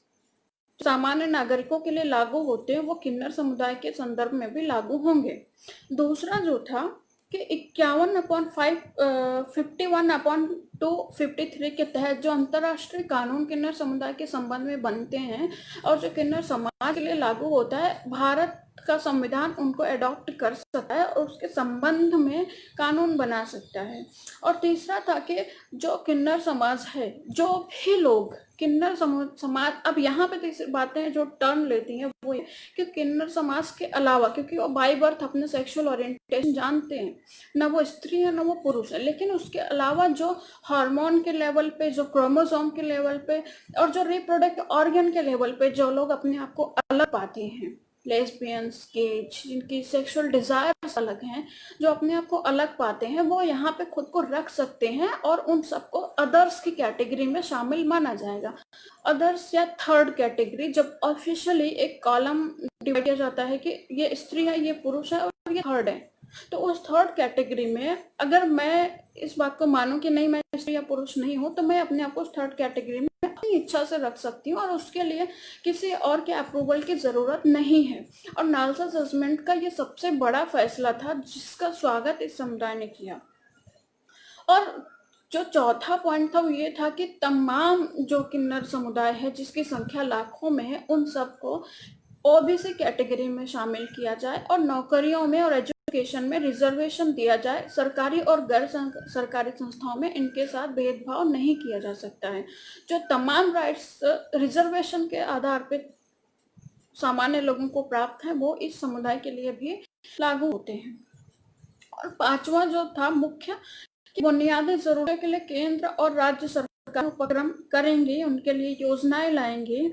सामान्य नागरिकों के लिए लागू होते हैं, वो किन्नर समुदाय के संदर्भ में भी लागू होंगे। दूसरा जो था कि 51/253 के तहत जो अंतर्राष्ट्रीय कानून किन्नर समुदाय के संबंध में बनते हैं और जो किन्नर समाज के लिए लागू होता है, भारत का संविधान उनको अडॉप्ट कर सकता है और उसके संबंध में कानून बना सकता है। और तीसरा था कि जो किन्नर समाज है, जो भी लोग किन्नर समाज, अब यहाँ पे तीसरी बातें जो टर्न लेती हैं वो कि किन्नर समाज के अलावा, क्योंकि वो बाय बर्थ अपने सेक्सुअल ओरिएंटेशन जानते हैं, ना वो स्त्री है ना वो पुरुष है, लेकिन उसके अलावा जो हार्मोन के लेवल पे, जो क्रोमोसोम के लेवल पे और जो रिप्रोडक्टिव ऑर्गन के लेवल पे जो लोग अपने आप को अलग पाते हैं, लेस्बियंस, गेज, जिनकी सेक्सुअल डिजायर्स अलग हैं, जो अपने आप को अलग पाते हैं, वो यहाँ पे खुद को रख सकते हैं और उन सबको अदर्स की कैटेगरी में शामिल माना जाएगा। अदर्स या थर्ड कैटेगरी, जब ऑफिशियली एक कॉलम डिवाइड किया जाता है कि ये स्त्री है, ये पुरुष है और ये थर्ड है, तो उस थर्ड कैटेगरी में अगर मैं इस बात को मानूं कि नहीं मैं स्त्री या पुरुष नहीं हूं, तो मैं अपने आप को उस थर्ड कैटेगरी में अपनी इच्छा से रख सकती हूँ और उसके लिए किसी और के अप्रूवल की जरूरत नहीं है। और नालसा जजमेंट का ये सबसे बड़ा फैसला था जिसका स्वागत इस समुदाय ने किया। और जो चौथा पॉइंट था वो ये था कि तमाम जो किन्नर समुदाय है जिसकी संख्या लाखों में है, उन सबको ओबीसी कैटेगरी में शामिल किया जाए और नौकरियों में और एजुकेशन में रिजर्वेशन दिया जाए। सरकारी और गैर सरकारी संस्थाओं में इनके साथ भेदभाव नहीं किया जा सकता है। जो तमाम राइट्स रिजर्वेशन के आधार पे सामान्य लोगों को प्राप्त है वो इस समुदाय के लिए भी लागू होते हैं। और पांचवा जो था मुख्य कि बुनियादी जरूरतों के लिए केंद्र और राज्य सरकार उपक्रम करेंगे, उनके लिए योजनाएं लाएंगे।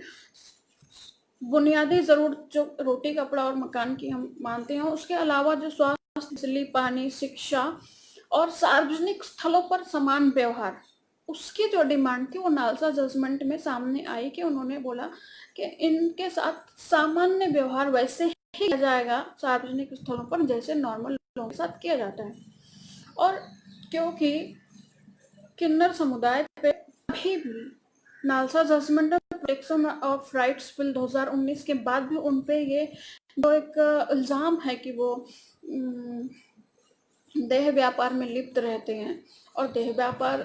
बुनियादी जरूरत जो रोटी कपड़ा और मकान की हम मानते हैं, उसके अलावा जो स्वास्थ्य, बिजली, पानी, शिक्षा और सार्वजनिक स्थलों पर समान व्यवहार, उसकी जो डिमांड थी वो नालसा जजमेंट में सामने आई कि उन्होंने बोला कि इनके साथ सामान्य व्यवहार वैसे ही किया जाएगा सार्वजनिक स्थलों पर जैसे नॉर्मल लोगों के साथ किया जाता है। और क्योंकि किन्नर समुदाय पे अभी भी नालसा जजमेंट और प्रोटेक्शन ऑफ राइट्स बिल 2019 के बाद भी उन पे ये जो एक इल्ज़ाम है कि वो देह व्यापार में लिप्त रहते हैं, और देह व्यापार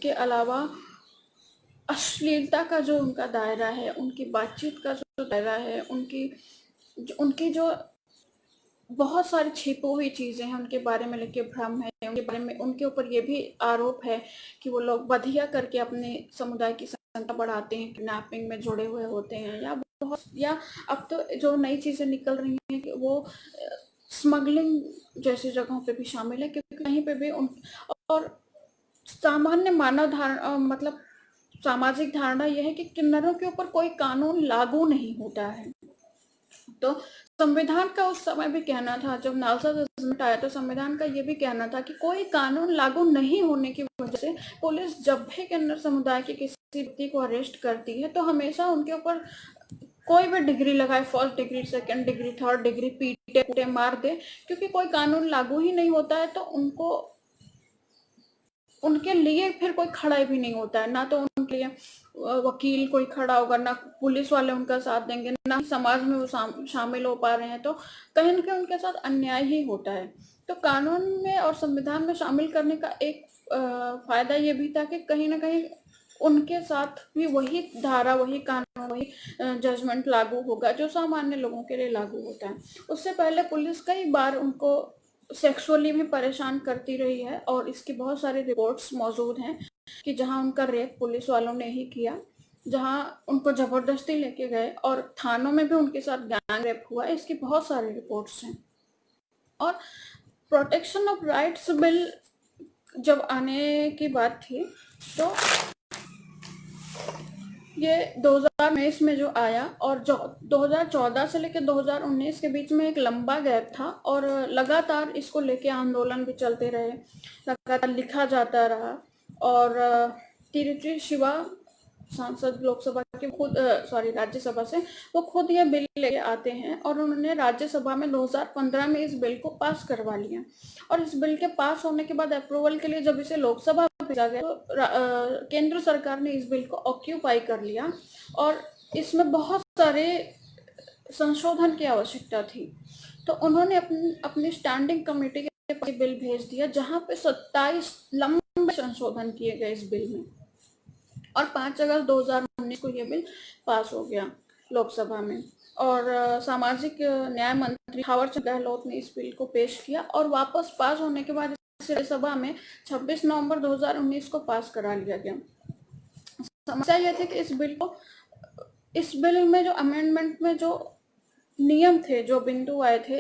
के अलावा अश्लीलता का जो उनका दायरा है, उनकी बातचीत का जो दायरा है, उनकी जो बहुत सारी छिपी हुई चीज़ें हैं उनके बारे में लेके भ्रम है, उनके बारे में उनके ऊपर ये भी आरोप है कि वो लोग बधिया करके अपने समुदाय की संख्या बढ़ाते हैं, किडनैपिंग में जुड़े हुए होते हैं, या अब तो जो नई चीज़ें निकल रही हैं कि वो स्मगलिंग जैसी जगहों पे भी शामिल है, क्योंकि कहीं पे भी उन और सामान्य मानव धारणा मतलब सामाजिक धारणा यह है कि किन्नरों के ऊपर कोई कानून लागू नहीं होता है। तो संविधान का उस समय भी कहना था, जब नालसा जजमेंट आया तो संविधान का ये भी कहना था कि कोई कानून लागू नहीं होने की वजह से पुलिस जब भी किन्नर समुदाय के किसी व्यक्ति को अरेस्ट करती है तो हमेशा उनके ऊपर कोई भी डिग्री लगाए, first degree, second degree, third degree, पीटे कूटे मार दे, क्योंकि कोई कानून लागू ही नहीं होता है तो उनके लिए फिर कोई खड़ा भी नहीं होता है, ना तो उनके लिए वकील कोई खड़ा होगा, ना पुलिस वाले उनका साथ देंगे, ना समाज में वो शामिल हो पा रहे हैं, तो कहीं ना कहीं उनके साथ अन्याय ही होता है। तो कानून में और संविधान में शामिल करने का एक फायदा ये भी था कि कहीं ना कहीं उनके साथ भी वही धारा, वही कानून, वही जजमेंट लागू होगा जो सामान्य लोगों के लिए लागू होता है। उससे पहले पुलिस कई बार उनको सेक्सुअली भी परेशान करती रही है और इसकी बहुत सारी रिपोर्ट्स मौजूद हैं कि जहां उनका रेप पुलिस वालों ने ही किया, जहां उनको जबरदस्ती लेके गए और थानों में भी उनके साथ गैंग रेप हुआ, इसकी बहुत सारी रिपोर्ट्स हैं। और प्रोटेक्शन ऑफ राइट्स बिल जब आने की बात थी तो ये 2019 में जो आया, और जो 2014 से लेकर 2019 के बीच में एक लंबा गैप था और लगातार इसको लेके आंदोलन भी चलते रहे, लगातार लिखा जाता रहा। और तिरुचि शिवा सांसद लोकसभा के खुद राज्यसभा से वो खुद ये बिल लेके आते हैं और उन्होंने राज्यसभा में 2015 में इस बिल को पास करवा लिया। और इस बिल के पास होने के बाद अप्रूवल के लिए जब इसे लोकसभा भेजा गया तो केंद्र सरकार ने इस बिल को ऑक्यूपाई कर लिया और इसमें बहुत सारे संशोधन की आवश्यकता थी। तो उन्होंने अपनी स्टैंडिंग कमेटी के पास बिल भेज दिया जहां पे 27 लंबे संशोधन किए गए इस बिल में, और 5 अगस्त 2019 को ये बिल पास हो गया लोकसभा में। और सामाजिक न्याय मंत्री थावरचंद गहलोत ने इस बिल को पेश किया और वापस पास होने के बाद राज्यसभा में 26 नवंबर 2019 को पास करा लिया गया। समस्या यह थी कि इस बिल में जो अमेंडमेंट में जो नियम थे, जो बिंदु आए थे,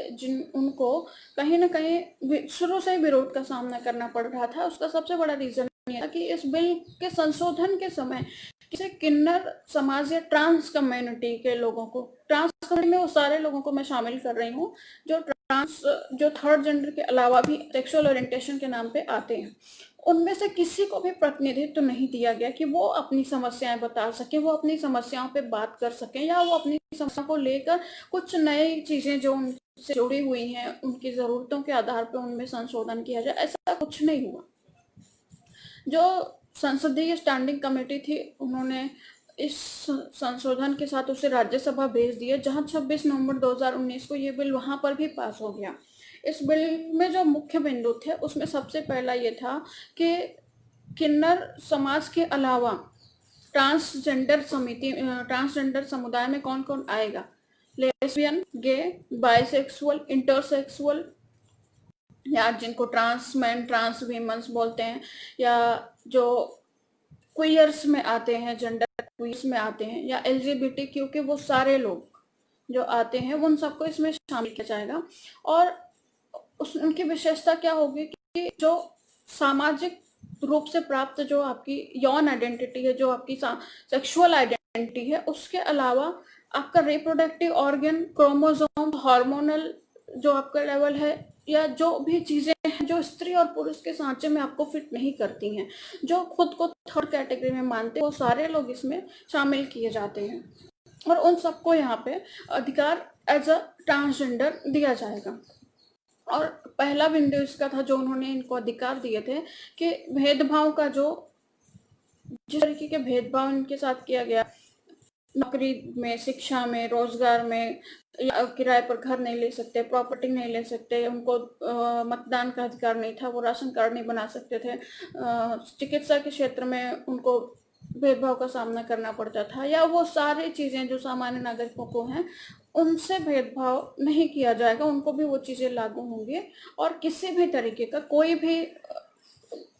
उनको कहीं ना कहीं शुरू से ही विरोध का सामना करना पड़ रहा था। उसका सबसे बड़ा रीजन यह था कि इस बिल के संशोधन के समय किसी किन्नर समाज या ट्रांस कम्युनिटी के लोगों को, ट्रांस कम्युनिटी में वो सारे लोगों को मैं शामिल कर रही हूँ जो थर्ड जेंडर के अलावा भी सेक्सुअल ओरिएंटेशन के नाम पे आते हैं, उनमें से किसी को भी प्रतिनिधित्व नहीं दिया गया कि वो अपनी समस्याएं बता सकें, वो अपनी समस्याओं पे बात कर सकें, या वो अपनी समस्या को लेकर कुछ नई चीजें जो उनसे जुड़ी हुई हैं उनकी जरूरतों के आधार पर उनमें संशोधन किया जाए, ऐसा कुछ नहीं हुआ। जो संसदीय स्टैंडिंग कमेटी थी उन्होंने इस संशोधन के साथ उसे राज्यसभा भेज दिया, जहां 26 नवंबर 2019 को ये बिल वहां पर भी पास हो गया। इस बिल में जो मुख्य बिंदु थे उसमें सबसे पहला ये था कि किन्नर समाज के अलावा ट्रांसजेंडर समुदाय में कौन कौन आएगा? लेस्बियन, गे, बाइसेक्सुअल, इंटरसेक्सुअल, या जिनको ट्रांस मैन, ट्रांस वीमेंस बोलते हैं, या जो क्वियर्स में आते हैं, जेंडर क्वियर्स में आते हैं, या एलजीबीटी, क्योंकि वो सारे लोग जो आते हैं उन सबको इसमें शामिल किया जाएगा। और उनकी विशेषता क्या होगी कि जो सामाजिक रूप से प्राप्त जो आपकी यौन आइडेंटिटी है, जो आपकी सेक्सुअल आइडेंटिटी है, उसके अलावा आपका रिप्रोडक्टिव ऑर्गन, क्रोमोसोम, हार्मोनल जो आपका लेवल है, या जो भी चीजें हैं जो स्त्री और पुरुष के सांचे में आपको फिट नहीं करती हैं, जो खुद को थर्ड कैटेगरी में मानते हैं, वो सारे लोग इसमें शामिल किए जाते हैं। और उन सबको यहाँ पे अधिकार एज अ ट्रांसजेंडर दिया जाएगा। और पहला बिंदु इसका था जो उन्होंने इनको अधिकार दिए थे कि भेदभाव का जिस तरीके के भेदभाव इनके साथ किया गया, नौकरी में, शिक्षा में, रोजगार में, या किराए पर घर नहीं ले सकते, प्रॉपर्टी नहीं ले सकते, उनको मतदान का अधिकार नहीं था, वो राशन कार्ड नहीं बना सकते थे, चिकित्सा के क्षेत्र में उनको भेदभाव का सामना करना पड़ता था, या वो सारी चीजें जो सामान्य नागरिकों को हैं उनसे भेदभाव नहीं किया जाएगा, उनको भी वो चीजें लागू होंगी। और किसी भी तरीके का कोई भी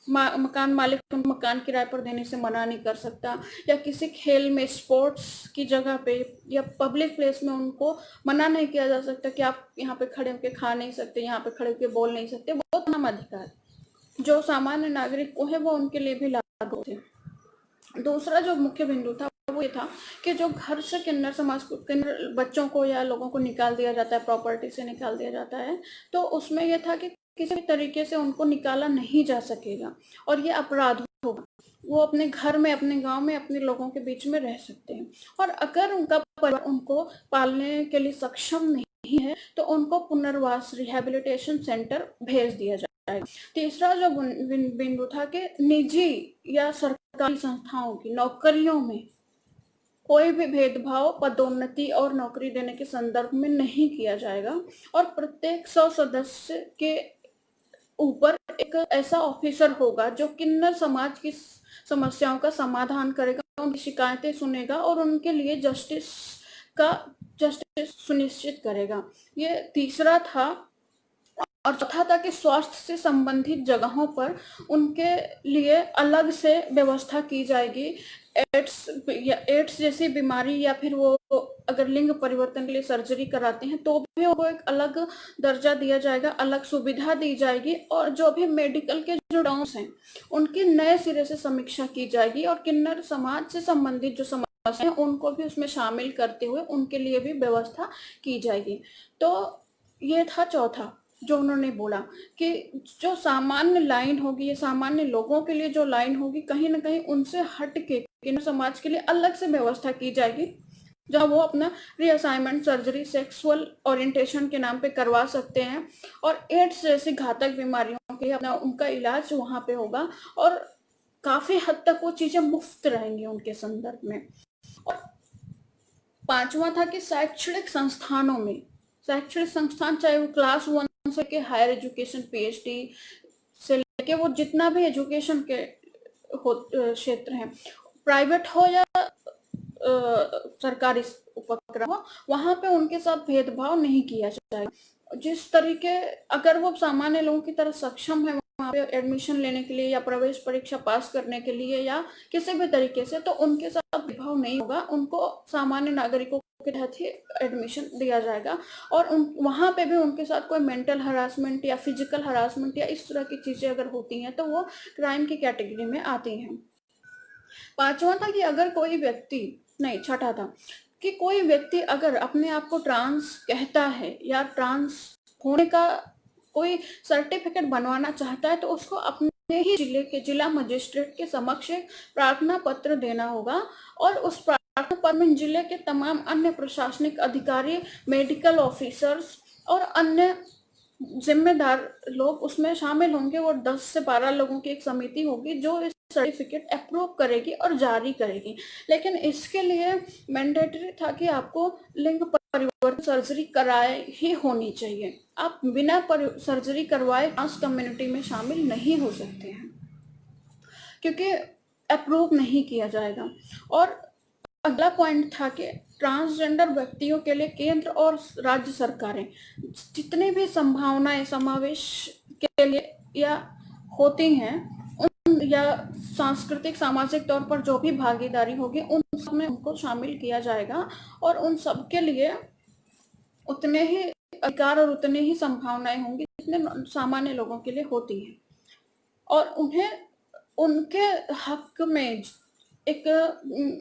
मकान मालिक उनको मकान किराए पर देने से मना नहीं कर सकता, या किसी खेल में, स्पोर्ट्स की जगह पे या पब्लिक प्लेस में उनको मना नहीं किया जा सकता कि आप यहाँ पे खड़े होकर खा नहीं सकते, यहाँ पे खड़े होकर बोल नहीं सकते। वो तमाम अधिकार जो सामान्य नागरिक को है वो उनके लिए भी लागू थे। दूसरा जो मुख्य बिंदु था वो ये था कि जो घर से किन्नर समाज को, किन्नर बच्चों को या लोगों को निकाल दिया जाता है, प्रॉपर्टी से निकाल दिया जाता है, तो उसमें यह था कि किसी भी तरीके से उनको निकाला नहीं जा सकेगा और ये अपराध होगा। वो अपने घर में, अपने गांव में, अपने लोगों के बीच में रह सकते हैं। और अगर उनका परिवार उनको पालने के लिए सक्षम नहीं है तो उनको पुनर्वास, रिहैबिलिटेशन सेंटर भेज दिया जाएगा। तीसरा जो बिंदु था कि निजी या सरकारी संस्थाओं की नौकरियों में कोई भी भेदभाव पदोन्नति और नौकरी देने के संदर्भ में नहीं किया जाएगा। और प्रत्येक 100 सदस्य के ऊपर एक ऐसा ऑफिसर होगा जो किन्नर समाज की समस्याओं का समाधान करेगा, उनकी शिकायतें सुनेगा और उनके लिए जस्टिस सुनिश्चित करेगा। ये तीसरा था। और चौथा था कि स्वास्थ्य से संबंधित जगहों पर उनके लिए अलग से व्यवस्था की जाएगी। एड्स जैसी बीमारी, या फिर वो अगर लिंग परिवर्तन के लिए सर्जरी कराते हैं तो भी उनको एक अलग दर्जा दिया जाएगा, अलग सुविधा दी जाएगी। और जो भी मेडिकल के जो टर्म्स हैं उनकी नए सिरे से समीक्षा की जाएगी और किन्नर समाज से संबंधित जो समस्या है उनको भी उसमें शामिल करते हुए उनके लिए भी व्यवस्था की जाएगी। तो ये था चौथा जो उन्होंने बोला कि जो सामान्य लाइन होगी, ये सामान्य लोगों के लिए जो लाइन होगी, कहीं ना कहीं उनसे हट के किन्नर समाज के लिए अलग से व्यवस्था की जाएगी, जहाँ वो अपना रीअसाइनमेंट सर्जरी सेक्सुअल ओरिएंटेशन के नाम पे करवा सकते हैं। और एड्स जैसी घातक बीमारियों के अपना उनका इलाज वहाँ पे होगा और काफी हद तक वो चीजें मुफ्त रहेंगी उनके संदर्भ में। और पांचवा था कि शैक्षणिक संस्थानों में, शैक्षणिक संस्थान चाहे वो क्लास 1 से के हायर एजुकेशन, पीएचडी से लेके वो जितना भी एजुकेशन के क्षेत्र हैं, प्राइवेट हो या सरकारी उपक्रम हो, वहां पे उनके साथ भेदभाव नहीं किया जाएगा। जिस तरीके अगर वो सामान्य लोगों की तरह सक्षम है वहाँ पे एडमिशन लेने के लिए या प्रवेश परीक्षा पास करने के लिए या किसी भी तरीके से, तो उनके साथ भेदभाव नहीं होगा, उनको सामान्य नागरिकों के तहत ही एडमिशन दिया जाएगा। और वहां पे भी उनके साथ कोई मेंटल हरासमेंट या फिजिकल हरासमेंट या इस तरह की चीजें अगर होती हैं तो वो क्राइम की कैटेगरी में आती हैं। पांचवा था कि अगर कोई व्यक्ति, नहीं छठा था कि कोई व्यक्ति अगर अपने आप को ट्रांस कहता है या ट्रांस होने का कोई सर्टिफिकेट बनवाना चाहता है तो उसको अपने ही जिले के जिला मजिस्ट्रेट के समक्ष एक प्रार्थना पत्र देना होगा। और उस प्रार्थना पत्र में जिले के तमाम अन्य प्रशासनिक अधिकारी, मेडिकल ऑफिसर्स और अन्य जिम्मेदार लोग उसमें शामिल होंगे। वो 10 से 12 लोगों की एक समिति होगी जो इस सर्टिफिकेट अप्रूव करेगी और जारी करेगी। लेकिन इसके लिए मैंडेटरी था कि आपको लिंग परिवर्तन सर्जरी कराए ही होनी चाहिए। आप बिना सर्जरी करवाए ट्रांस कम्युनिटी में शामिल नहीं हो सकते हैं। क्योंकि अप्रूव नहीं किया जाएगा। और अगला पॉइंट था कि ट्रांसजेंडर व्यक्तियों के लिए केंद्र और राज्य सरकारें जितनी भी संभावनाएं समावेश के लिए या होती हैं उन या सांस्कृतिक सामाजिक तौर पर जो भी भागीदारी होगी उन सब में उनको शामिल किया जाएगा और उन सब के लिए उतने ही अधिकार और उतनी ही संभावनाएं होंगी जितने सामान्य लोगों के लिए होती हैं। और उन्हें उनके हक में एक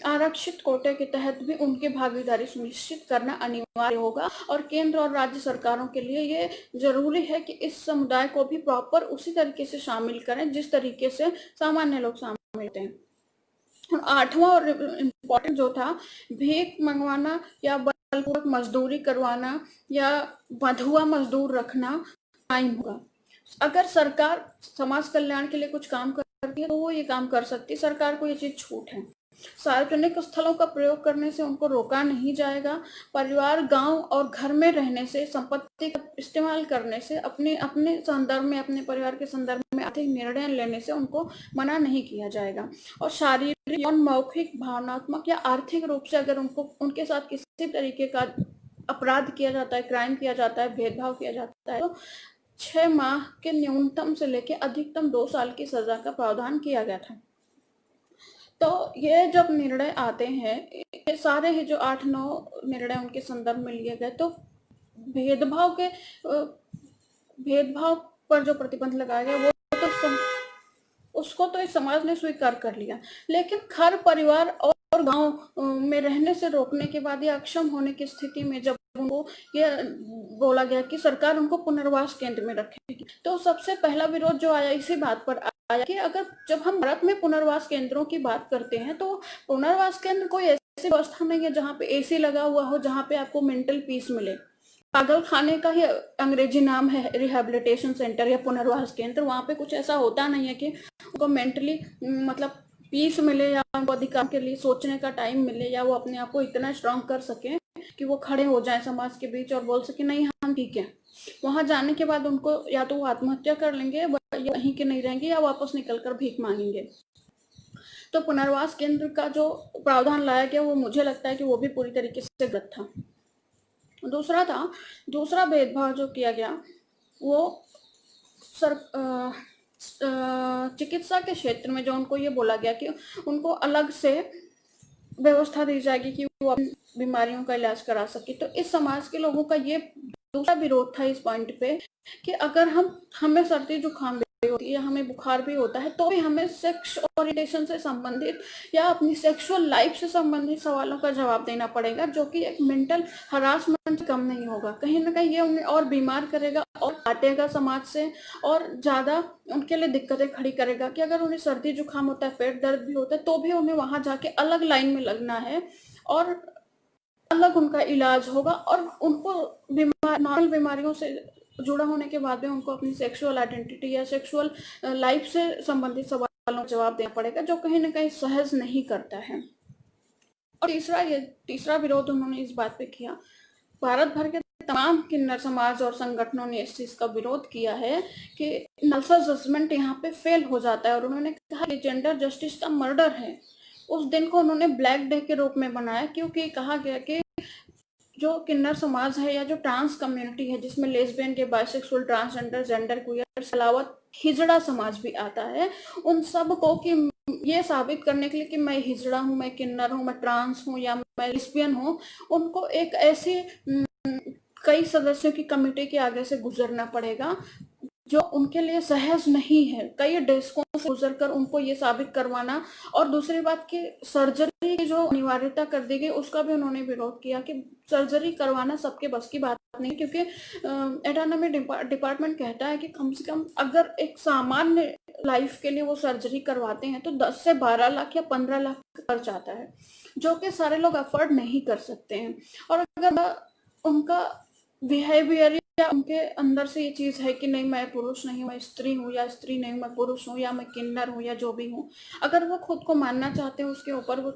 आरक्षित कोटे के तहत भी उनकी भागीदारी सुनिश्चित करना अनिवार्य होगा। और केंद्र और राज्य सरकारों के लिए ये जरूरी है कि इस समुदाय को भी प्रॉपर उसी तरीके से शामिल करें जिस तरीके से सामान्य लोग शामिल होते हैं। और आठवां और इम्पोर्टेंट जो था, भीख मंगवाना या बलपूर्वक मजदूरी करवाना या बंधुआ मजदूर रखना क्राइम होगा। अगर सरकार समाज कल्याण के लिए कुछ काम करती है तो वो ये काम कर सकती है, सरकार को ये चीज छूट है। सार्वजनिक स्थलों का प्रयोग करने से उनको रोका नहीं जाएगा। परिवार, गांव और घर में रहने से, संपत्ति का इस्तेमाल करने से, अपने अपने संदर्भ में, अपने परिवार के संदर्भ में आर्थिक निर्णय लेने से उनको मना नहीं किया जाएगा। और शारीरिक, यौन, मौखिक, भावनात्मक या आर्थिक रूप से अगर उनको उनके साथ किसी तरीके का अपराध किया जाता है, क्राइम किया जाता है, भेदभाव किया जाता है तो 6 माह के न्यूनतम से लेकर अधिकतम 2 साल की सजा का प्रावधान किया गया था। तो ये जब निर्णय आते हैं, ये सारे ही जो 8-9 निर्णय उनके संदर्भ में लिए गए, तो भेदभाव पर जो प्रतिबंध लगाया गया वो तो उसको तो इस समाज ने स्वीकार कर लिया, लेकिन घर परिवार और गांव में रहने से रोकने के बाद या अक्षम होने की स्थिति में जब उनको ये बोला गया कि सरकार उनको पुनर्वास केंद्र में रखेगी, तो सबसे पहला विरोध जो आया इसी बात पर आया कि अगर जब हम भारत में पुनर्वास केंद्रों की बात करते हैं तो पुनर्वास केंद्र कोई ऐसी व्यवस्था नहीं है जहाँ पे एसी लगा हुआ हो, जहाँ पे आपको मेंटल पीस मिले। पागल खाने का ही अंग्रेजी नाम है रिहेबिलिटेशन सेंटर या पुनर्वास केंद्र। वहाँ पे कुछ ऐसा होता नहीं है कि उनको मेंटली मतलब पीस मिले या उनको अधिकार के लिए सोचने का टाइम मिले या वो अपने आप को इतना स्ट्रांग कर सके कि वो खड़े हो जाए समाज के बीच और बोल सके नहीं हम ठीक है। वहां जाने के बाद उनको या तो वो आत्महत्या कर लेंगे या वहीं के नहीं रहेंगे या वापस निकलकर भीख मांगेंगे। तो पुनर्वास केंद्र का जो प्रावधान लाया गया वो मुझे लगता है कि वो भी पूरी तरीके से गलत था। दूसरा भेदभाव जो किया गया वो चिकित्सा के क्षेत्र में जो उनको ये बोला गया कि उनको अलग से व्यवस्था दी जाएगी कि वो अपनी बीमारियों का इलाज करा सके। तो इस समाज के लोगों का ये दूसरा विरोध था इस पॉइंट पे कि अगर हमें सर्दी जुकाम भी होती है या हमें बुखार भी होता है तो भी हमें सेक्स ओरिएंटेशन से संबंधित या अपनी सेक्सुअल लाइफ से संबंधित सवालों का जवाब देना पड़ेगा, जो कि एक मेंटल हरासमेंट कम नहीं होगा। कहीं ना कहीं ये उन्हें और बीमार करेगा और काटेगा समाज से और ज्यादा उनके लिए दिक्कतें खड़ी करेगा कि अगर उन्हें सर्दी जुकाम होता है, पेट दर्द भी होता है तो भी उन्हें वहां जाके अलग लाइन में लगना है और अलग उनका इलाज होगा। और उनको नॉर्मल बीमारियों से जुड़ा होने के बाद में उनको अपनी सेक्सुअल आइडेंटिटी या सेक्सुअल लाइफ से संबंधित सवालों का जवाब देना पड़ेगा, जो कहीं ना कहीं सहज नहीं करता है। और तीसरा विरोध उन्होंने इस बात पे किया, भारत भर के तमाम किन्नर समाज और संगठनों ने इस चीज का विरोध किया है कि नालसा जजमेंट यहाँ पे फेल हो जाता है। और उन्होंने कहा कि जेंडर जस्टिस का मर्डर है। उस दिन को उन्होंने ब्लैक डे के रूप में बनाया, क्योंकि कहा गया कि जो किन्नर समाज है या जो ट्रांस कम्युनिटी है जिसमें लेस्बियन के, बाइसेक्सुअल, ट्रांसजेंडर, जेंडर क्वियर के अलावा हिजड़ा समाज भी आता है, उन सब को कि ये साबित करने के लिए कि मैं हिजड़ा हूँ, मैं किन्नर हूँ, मैं ट्रांस हूँ या मैं लेस्बियन हूँ, उनको एक ऐसी कई सदस्यों की कमेटी के आगे से गुजरना पड़ेगा जो उनके लिए सहज नहीं है। कई डेस्कों से गुजरकर उनको ये साबित करवाना। और दूसरी बात कि सर्जरी की जो अनिवार्यता कर दी गई उसका भी उन्होंने विरोध किया कि सर्जरी करवाना सबके बस की बात नहीं, क्योंकि एटॉनमी डिपार्टमेंट कहता है कि कम से कम अगर एक सामान्य लाइफ के लिए वो सर्जरी करवाते हैं तो 10 से 12 लाख या 15 लाख खर्च आता है, जो कि सारे लोग अफोर्ड नहीं कर सकते हैं। और अगर उनका बिहेवियर या उनके अंदर से ये चीज है कि नहीं मैं पुरुष नहीं हूँ, मैं स्त्री हूँ, या स्त्री नहीं हूँ मैं पुरुष हूँ, या मैं किन्नर हूँ या जो भी हूँ, अगर वो खुद को मानना चाहते हैं, उसके ऊपर वो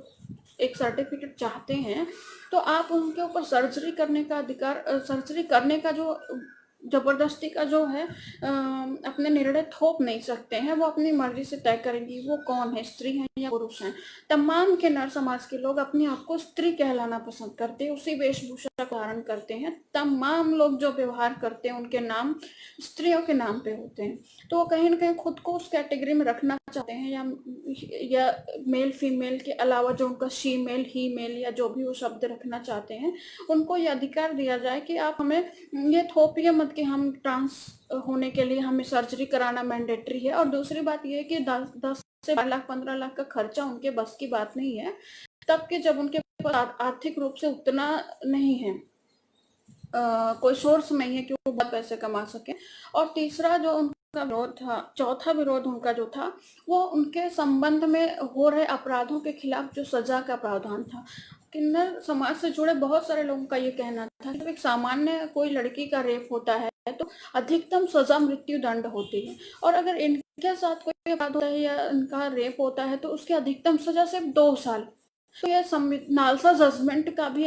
एक सर्टिफिकेट चाहते हैं, तो आप उनके ऊपर सर्जरी करने का अधिकार, सर्जरी करने का जो जबरदस्ती का जो है अपने निर्णय थोप नहीं सकते हैं, वो अपनी मर्जी से तय करेंगी वो कौन है, स्त्री है या पुरुष है। तमाम किन्नर समाज के लोग अपने आप को स्त्री कहलाना पसंद करते हैं, उसी वेशभूषा का धारण करते हैं। तमाम लोग जो व्यवहार करते हैं उनके नाम स्त्रियों के नाम पे होते हैं, तो वो कहीं ना कहीं खुद को उस कैटेगरी में रखना चाहते हैं, या मेल फीमेल के अलावा जो उनका शी मेल ही मेल या जो भी वो शब्द रखना चाहते हैं, उनको ये अधिकार दिया जाए कि आप हमें ये थोपिए मत कि हम ट्रांस होने के लिए हमें सर्जरी कराना मैंडेटरी है। और दूसरी बात ये है कि 10 से 12 लाख 15 लाख का खर्चा उनके बस की बात नहीं है, तब कि जब उनके पास आर्थिक रूप से उतना नहीं है, कोई सोर्स नहीं है कि वो बहुत पैसे कमा सके। और तीसरा जो उनका विरोध था, चौथा विरोध उनका जो था, वो उनके संबंध में हो रहे अपराधों के खिलाफ जो सजा का प्रावधान था। किन्नर समाज से जुड़े बहुत सारे लोगों का ये कहना था कि जब एक सामान्य कोई लड़की का रेप होता है तो अधिकतम सजा मृत्यु दंड होती है, और अगर इनके साथ कोई अपराध होता है या इनका रेप होता है तो उसकी अधिकतम सजा सिर्फ 2 साल। तो ये नालसा जजमेंट का भी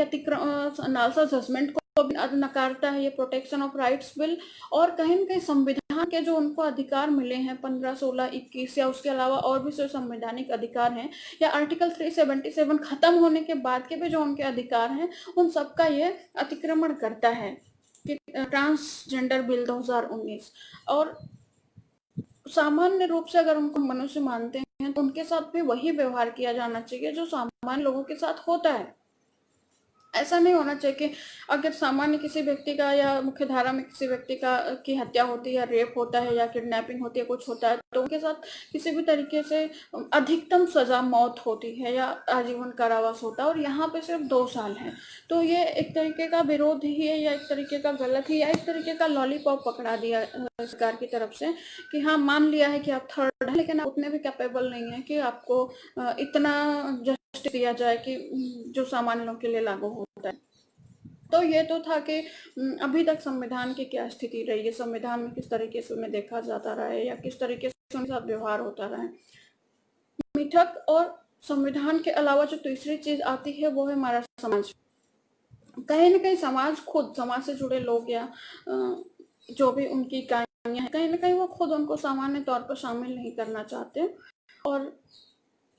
नालसा जजमेंट को भी नकारता है ये प्रोटेक्शन ऑफ राइट्स बिल। और कहीं न कहीं संविधान के जो उनको अधिकार मिले हैं 15, 16, 21 या उसके अलावा और भी जो संवैधानिक अधिकार हैं, या आर्टिकल 377 खत्म होने के बाद के भी जो उनके अधिकार हैं, उन सबका ये अतिक्रमण करता है कि ट्रांसजेंडर बिल 2019। और सामान्य रूप से अगर उनको मनुष्य मानते हैं तो उनके साथ भी वही व्यवहार किया जाना चाहिए जो सामान्य लोगों के साथ होता है। ऐसा नहीं होना चाहिए कि अगर सामान्य किसी व्यक्ति का या मुख्य धारा में किसी व्यक्ति का की हत्या होती है या रेप होता है या किडनैपिंग होती है, कुछ होता है, तो उनके साथ किसी भी तरीके से अधिकतम सजा मौत होती है या आजीवन कारावास होता है, और यहाँ पे सिर्फ 2 साल है। तो ये एक तरीके का विरोध ही है, या एक तरीके का गलत ही, या एक तरीके का लॉलीपॉप पकड़ा दिया सरकार की तरफ से कि हाँ मान लिया है कि आप थर्ड है, लेकिन आप उतने भी कैपेबल नहीं है कि आपको इतना जस्टिस दिया जाए कि जो सामान्य लोगों के लिए लागू होता है। तो ये तो था कि अभी तक संविधान की क्या स्थिति रही है, संविधान में किस तरीके से उन्हें देखा जाता रहा है या किस तरीके से उनके साथ व्यवहार होता रहा है। मिथक और संविधान के अलावा जो तीसरी चीज आती है वो है हमारा समाज। कहीं ना कहीं समाज खुद, समाज से जुड़े लोग या जो भी उनकी इकाइयां हैं, कहीं ना कहीं वो खुद उनको सामान्य तौर पर शामिल नहीं करना चाहते। और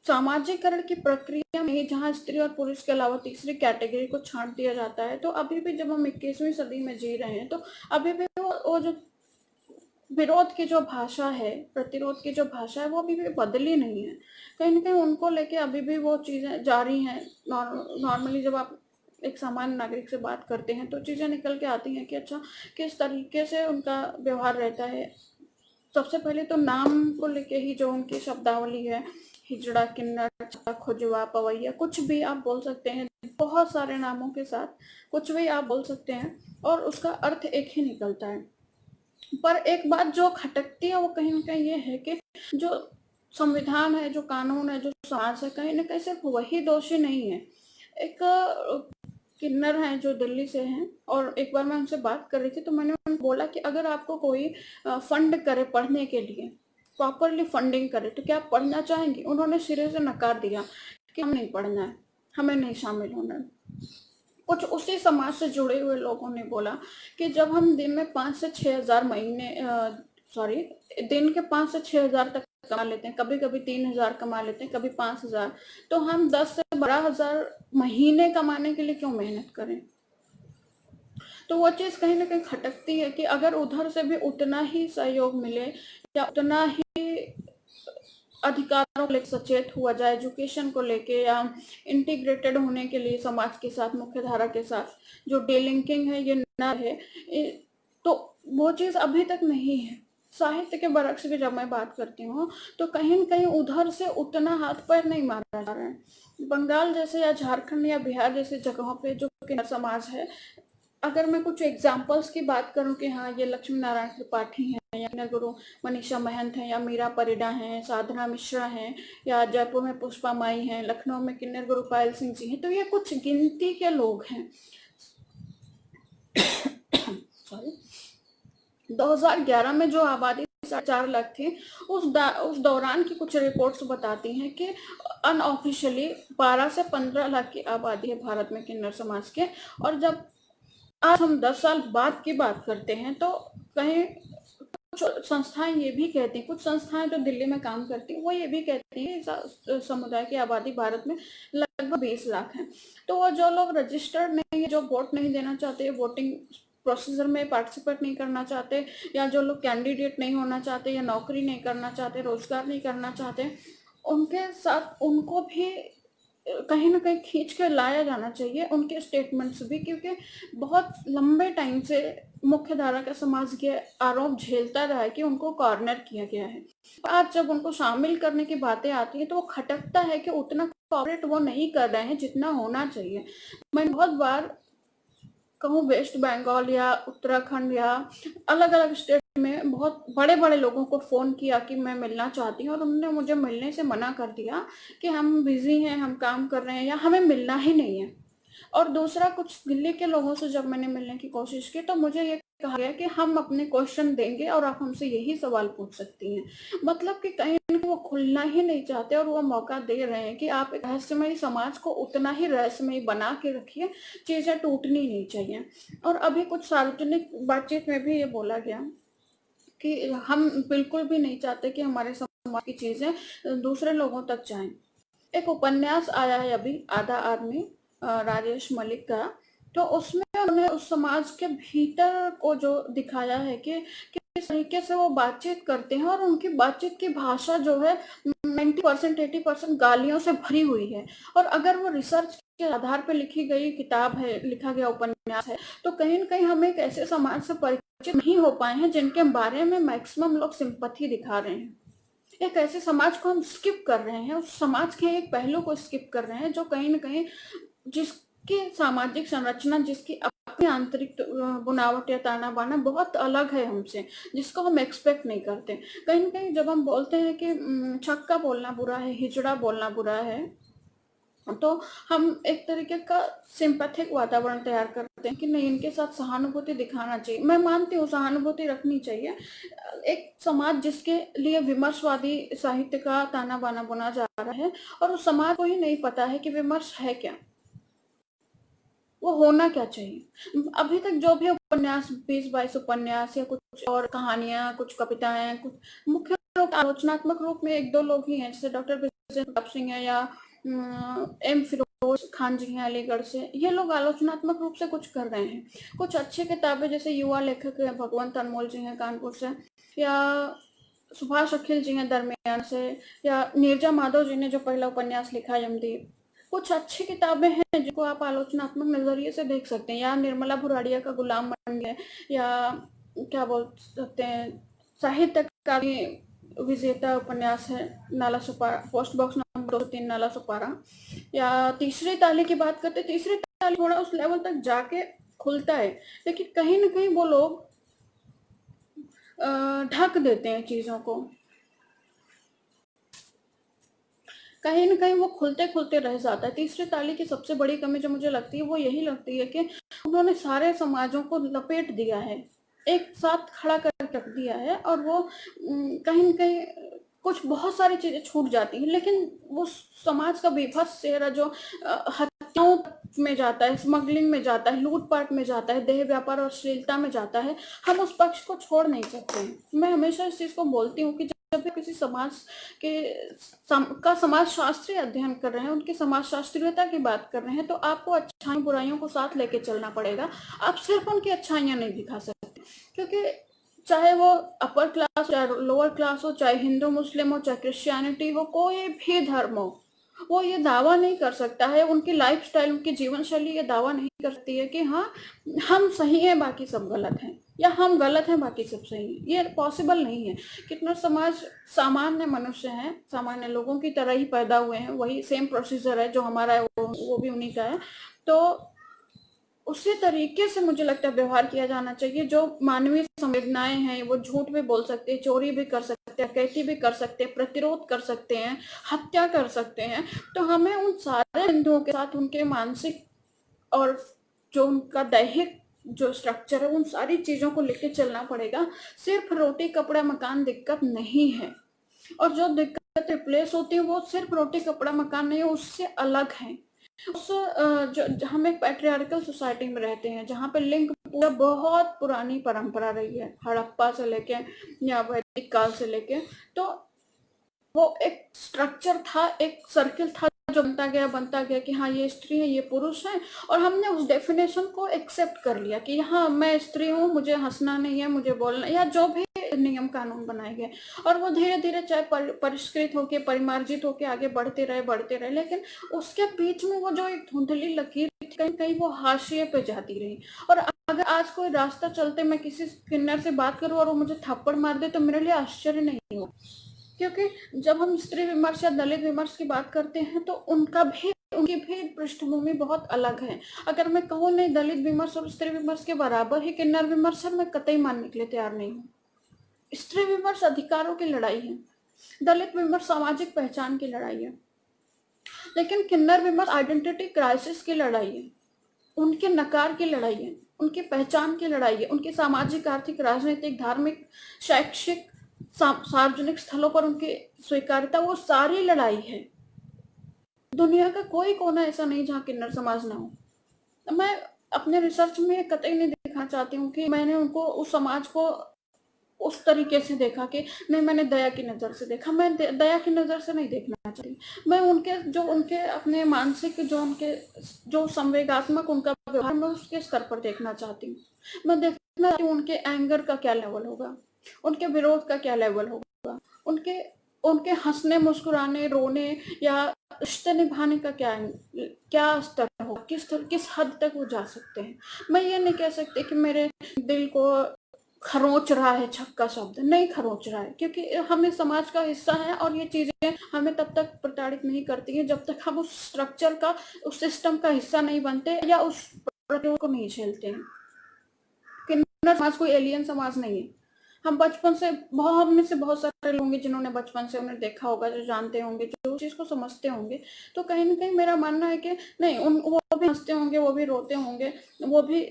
सामाजिकरण की प्रक्रिया में जहाँ स्त्री और पुरुष के अलावा तीसरी कैटेगरी को छांट दिया जाता है, तो अभी भी जब हम 21वीं सदी में जी रहे हैं तो अभी भी वो जो विरोध की जो भाषा है, प्रतिरोध की जो भाषा है, वो अभी भी बदली नहीं है। कहीं ना कहीं उनको लेके अभी भी वो चीज़ें जारी हैं। नॉर्मली जब आप एक सामान्य नागरिक से बात करते हैं तो चीज़ें निकल के आती हैं कि अच्छा किस तरीके से उनका व्यवहार रहता है। सबसे पहले तो नाम को लेके ही जो उनकी शब्दावली है, हिजड़ा, किन्नर, चक्का, खुजवा, पवैया, कुछ भी आप बोल सकते हैं, बहुत सारे नामों के साथ कुछ भी आप बोल सकते हैं और उसका अर्थ एक ही निकलता है। पर एक बात जो खटकती है वो कहीं ना कहीं ये है कि जो संविधान है, जो कानून है, जो समाज है, कहीं ना कहीं सिर्फ वही दोषी नहीं है। एक किन्नर हैं जो दिल्ली से हैं, और एक बार मैं उनसे बात कर रही थी तो मैंने उनको बोला कि अगर आपको कोई फंड करे पढ़ने के लिए, प्रॉपरली फंडिंग करे, तो क्या आप पढ़ना चाहेंगे? उन्होंने सिरे से नकार दिया कि हम नहीं पढ़ना है, हमें नहीं शामिल होना है। कुछ उसी समाज से जुड़े हुए लोगों ने बोला कि जब हम दिन में 5 से 6 हज़ार दिन के 5 से 6 हज़ार तक कमा लेते हैं, कभी कभी 3 हज़ार कमा लेते हैं, कभी 5 हज़ार, तो हम 10 से 12 हज़ार महीने कमाने के लिए क्यों मेहनत करें? तो वो चीज़ कहीं ना कहीं खटकती है कि अगर उधर से भी उतना ही सहयोग मिले या उतना ही अधिकारों को लेकर सचेत हुआ जाए, एजुकेशन को लेके, या इंटीग्रेटेड होने के लिए समाज के साथ, मुख्य धारा के साथ जो डेलिंकिंग है ये ना है, तो वो चीज़ अभी तक नहीं है। साहित्य के बरक से भी जब मैं बात करती हूँ तो कहीं न कहीं उधर से उतना हाथ पैर नहीं मारा जा रहा है। बंगाल जैसे या झारखंड या बिहार जैसे जगहों पे जो किन्नर समाज है, अगर मैं कुछ एग्जाम्पल्स की बात करूं कि हाँ ये लक्ष्मी नारायण त्रिपाठी हैं, या किन्नर गुरु मनीषा महंत हैं, या मीरा परिडा हैं, साधना मिश्रा हैं, या जयपुर में पुष्पा माई हैं, लखनऊ में किन्नर गुरु पायल सिंह जी हैं, तो ये कुछ गिनती के लोग हैं। सॉरी, 2011 में जो आबादी 4.5 लाख थी, उस दौरान की कुछ रिपोर्ट्स बताती हैं कि अनऑफिशियली 12 से 15 लाख की आबादी है भारत में किन्नर समाज के। और जब आज हम 10 साल बाद की बात करते हैं तो कहीं कुछ संस्थाएं ये भी कहती हैं, कुछ संस्थाएं जो दिल्ली में काम करती हैं वो ये भी कहती हैं कि समुदाय की आबादी भारत में लगभग 20 लाख है। तो वो जो लोग रजिस्टर्ड नहीं है, जो वोट नहीं देना चाहते, वोटिंग प्रोसीजर में पार्टिसिपेट नहीं करना चाहते, या जो लोग कैंडिडेट नहीं होना चाहते, या नौकरी नहीं करना चाहते, रोजगार नहीं करना चाहते, उनके साथ उनको भी कहीं न कहीं खींच के लाया जाना चाहिए, उनके स्टेटमेंट्स भी, क्योंकि बहुत लंबे टाइम से मुख्य धारा का समाज ये आरोप झेलता रहा है कि उनको कॉर्नर किया गया है। आज जब उनको शामिल करने की बातें आती हैं तो वो खटकता है कि उतना कोऑपरेट वो नहीं कर रहे हैं जितना होना चाहिए। मैं बहुत बार कहूँ वेस्ट बंगाल या उत्तराखंड या अलग-अलग स्टेट में बहुत बड़े-बड़े लोगों को फ़ोन किया कि मैं मिलना चाहती हूँ, और उन्होंने मुझे मिलने से मना कर दिया कि हम बिज़ी हैं, हम काम कर रहे हैं, या हमें मिलना ही नहीं है। और दूसरा, कुछ दिल्ली के लोगों से जब मैंने मिलने की कोशिश की तो मुझे ये कहा गया कि हम अपने क्वेश्चन देंगे और आप हमसे यही सवाल पूछ सकती हैं। मतलब कि कहीं न कहीं वो खुलना ही नहीं चाहते, और वो मौका दे रहे हैं कि आप एक रहस्यमयी समाज को उतना ही रहस्यमयी बना के रखिए, चीज़ें टूटनी नहीं चाहिए। और अभी कुछ सार्वजनिक बातचीत में भी ये बोला गया कि हम बिल्कुल भी नहीं चाहते कि हमारे समाज की चीज़ें दूसरे लोगों तक जाएँ। एक उपन्यास आया है अभी, आधा आदमी, राजेश मलिक का। तो उसमें उन्होंने उस समाज के भीतर को जो दिखाया है कि किस तरीके से वो बातचीत करते हैं, और उनकी बातचीत की भाषा जो है 90% 80% गालियों से भरी हुई है। और अगर वो रिसर्च के आधार पर लिखी गई किताब है, लिखा गया उपन्यास है, तो कहीं न कहीं हम एक ऐसे समाज से परिचित नहीं हो पाए हैं जिनके बारे में मैक्सिमम लोग सिंपैथी दिखा रहे हैं। एक ऐसे समाज को हम स्किप कर रहे हैं, उस समाज के एक पहलू को स्किप कर रहे हैं जो कहीं न कहीं जिसकी सामाजिक संरचना, जिसकी अपनी आंतरिक बनावट या ताना-बाना बहुत अलग है हमसे, जिसको हम एक्सपेक्ट नहीं करते। कहीं न कहीं जब हम बोलते हैं कि छक्का बोलना बुरा है, हिजड़ा बोलना बुरा है, तो हम एक तरीके का सिंपैथिक वातावरण तैयार करते हैं कि नहीं, इनके साथ सहानुभूति दिखाना चाहिए। मैं मानती हूँ सहानुभूति रखनी चाहिए। एक समाज जिसके लिए विमर्शवादी साहित्य का ताना-बाना बुना जा रहा है, और उस समाज को ही नहीं पता है कि विमर्श है क्या? वो होना क्या चाहिए? अभी तक जो भी उपन्यास, 20-22 उपन्यास या कुछ और कहानियाँ, कुछ कविताएँ, कुछ मुख्य रूप आलोचनात्मक रूप में 1-2 लोग ही हैं, जैसे डॉक्टर विजय प्रताप सिंह है, या एम फिरोज खान जी हैं अलीगढ़ से। ये लोग आलोचनात्मक रूप से कुछ कर रहे हैं। कुछ अच्छी किताबें, जैसे युवा लेखक हैं भगवंत अनमोल जी हैं कानपुर से, या सुभाष अखिल जी हैं दरमियान से, या नीरजा माधव जी ने जो पहला उपन्यास लिखा यमदीप। कुछ अच्छी किताबें हैं जिनको आप आलोचनात्मक नजरिए से देख सकते हैं, या निर्मला भुराड़िया का गुलाम बन गए, या क्या बोल सकते हैं, साहित्य का भी विजेता उपन्यास है नाला सुपारा, पोस्ट बॉक्स नंबर 203 नाला सुपारा। या तीसरी ताली की बात करते, तीसरी ताली थोड़ा उस लेवल तक जाके खुलता है, लेकिन कहीं ना कहीं वो लोग ढक देते हैं चीजों को, कहीं न कहीं वो खुलते-खुलते रह जाता है। तीसरी ताली की सबसे बड़ी कमी जो मुझे लगती है वो यही लगती है कि उन्होंने सारे समाजों को लपेट दिया है, एक साथ खड़ा कर रख दिया है, और वो कहीं न कहीं कुछ बहुत सारी चीज़ें छूट जाती हैं, लेकिन वो समाज का बेबस चेहरा जो हत्याओं में जाता है, स्मगलिंग में जाता है, लूट-पाट में जाता है, देह व्यापार और अश्लीलता में जाता है, हम उस पक्ष को छोड़ नहीं सकते हैं। मैं हमेशा इस चीज़ को बोलती हूँ कि जब भी किसी समाज के समाज शास्त्रीय अध्ययन कर रहे हैं, उनकी समाज शास्त्रीयता की बात कर रहे हैं, तो आपको अच्छाई बुराइयों को साथ लेके चलना पड़ेगा। आप सिर्फ उनकी अच्छाइयाँ नहीं दिखा सकते, क्योंकि चाहे वो अपर क्लास, चाहे लोअर क्लास हो, चाहे हिंदू मुस्लिम हो, चाहे क्रिश्चियनिटी हो, कोई भी धर्म हो, वो ये दावा नहीं कर सकता है, उनकी लाइफस्टाइल, उनकी जीवन शैली ये दावा नहीं कर सकती है कि हाँ, हम सही हैं बाकी सब गलत हैं, या हम गलत हैं बाकी सब सही हैं। ये पॉसिबल नहीं है। कितना समाज सामान्य मनुष्य हैं, सामान्य लोगों की तरह ही पैदा हुए हैं, वही सेम प्रोसीजर है जो हमारा है, वो भी उन्हीं का है। तो उसी तरीके से मुझे लगता है व्यवहार किया जाना चाहिए। जो मानवीय संवेदनाएं हैं, वो झूठ भी बोल सकते हैं, चोरी भी कर सकते हैं, डकैती भी कर सकते हैं, प्रतिरोध कर सकते हैं, हत्या कर सकते हैं। तो हमें उन सारे बिंदुओं के साथ उनके मानसिक और जो उनका दैहिक जो स्ट्रक्चर है, उन सारी चीजों को लेके चलना पड़ेगा। सिर्फ रोटी कपड़ा मकान दिक्कत नहीं है, और जो दिक्कत रिप्लेस होती है वो सिर्फ रोटी कपड़ा मकान नहीं है, उससे अलग है। हम एक पैट्रियार्कल सोसाइटी में रहते हैं जहाँ पे लिंग पूरा बहुत पुरानी परंपरा रही है, हड़प्पा से लेके या वैदिक काल से लेके। तो वो एक स्ट्रक्चर था, एक सर्किल था जो बनता गया कि हाँ ये स्त्री है, ये पुरुष है, और हमने उस डेफिनेशन को एक्सेप्ट कर लिया कि हाँ मैं स्त्री हूँ, मुझे हंसना नहीं है, मुझे बोलना, या जो भी नियम कानून बनाए गए। और वो धीरे धीरे चाहे परिष्कृत होके, परिमार्जित होके आगे बढ़ते रहे, लेकिन उसके बीच में वो जो एक धुंधली लकीर थी, कहीं कहीं वो हाशिए पे जाती रही। और अगर आज कोई रास्ता चलते मैं किसी किन्नर से बात करूँ और वो मुझे थप्पड़ मार दे तो मेरे लिए आश्चर्य नहीं हो, क्योंकि जब हम स्त्री विमर्श या दलित विमर्श की बात करते हैं तो उनकी भी पृष्ठभूमि बहुत अलग है। अगर मैं कहूँ नहीं दलित विमर्श और स्त्री विमर्श के बराबर ही किन्नर विमर्श है, मैं कतई मानने के लिए तैयार नहीं हूँ। स्त्री विमर्श अधिकारों की लड़ाई है, दलित विमर्श सामाजिक पहचान की लड़ाई है, लेकिन किन्नर विमर्श आइडेंटिटी क्राइसिस की लड़ाई है, उनके नकार की लड़ाई है, उनकी पहचान की लड़ाई है, उनकी सामाजिक, आर्थिक, राजनीतिक, धार्मिक, शैक्षिक, सार्वजनिक स्थलों पर उनकी स्वीकार्यता, वो सारी लड़ाई है। दुनिया का कोई कोना ऐसा नहीं जहाँ किन्नर समाज ना हो। मैं अपने रिसर्च में कतई नहीं दिखाना चाहती हूँ कि मैंने उनको, उस समाज को उस तरीके से देखा कि नहीं, मैंने दया की नज़र से देखा। मैं दया की नज़र से नहीं देखना चाहती। मैं उनके अपने मानसिक, जो संवेगात्मक उनका व्यवहार, मैं उसके स्तर पर देखना चाहती हूँ। मैं देखना चाहती हूँ उनके एंगर का क्या लेवल होगा, उनके विरोध का क्या लेवल होगा, उनके उनके हंसने, मुस्कुराने, रोने या रिश्ते निभाने का क्या स्तर होगा, किस हद तक वो जा सकते हैं। मैं ये नहीं कह सकती कि मेरे दिल को खरोंच रहा है छक्का शब्द, नहीं खरोंच रहा है, क्योंकि हम इस समाज का हिस्सा हैं और ये चीजें हमें तब तक प्रताड़ित नहीं करती हैं जब तक हम उस स्ट्रक्चर का, उस सिस्टम का हिस्सा नहीं बनते या उस प्रतिरोध को नहीं झेलते हैं। किन्नर समाज कोई एलियन समाज नहीं है। हम बचपन से हम में से बहुत सारे लोग होंगे जिन्होंने बचपन से उन्हें देखा होगा, जो जानते होंगे, जो चीज को समझते होंगे। तो कहीं ना कहीं मेरा मानना है कि नहीं, वो भी हंसते होंगे, वो भी रोते होंगे, वो भी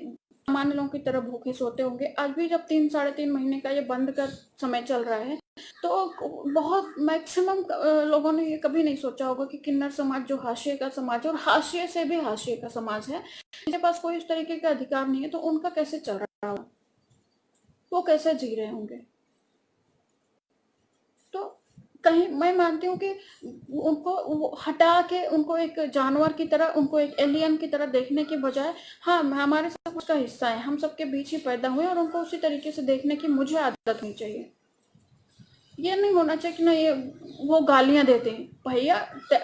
सामान्य लोगों की तरह भूखे सोते होंगे। आज भी जब 3-3.5 महीने का ये बंद का समय चल रहा है, तो बहुत मैक्सिमम लोगों ने ये कभी नहीं सोचा होगा कि किन्नर समाज जो हाशिए का समाज है, और हाशिए से भी हाशिए का समाज है, जिनके पास कोई इस तरीके का अधिकार नहीं है, तो उनका कैसे चल रहा होगा, वो कैसे जी रहे होंगे। तो कहीं मैं मानती हूँ कि उनको हटा के, उनको एक जानवर की तरह, उनको एक एलियन की तरह देखने के बजाय, हाँ हमारे सब का हिस्सा है, हम सबके बीच ही पैदा हुए, और उनको उसी तरीके से देखने की मुझे आदत होनी चाहिए। ये नहीं होना चाहिए कि ना ये वो गालियां देते हैं। भैया,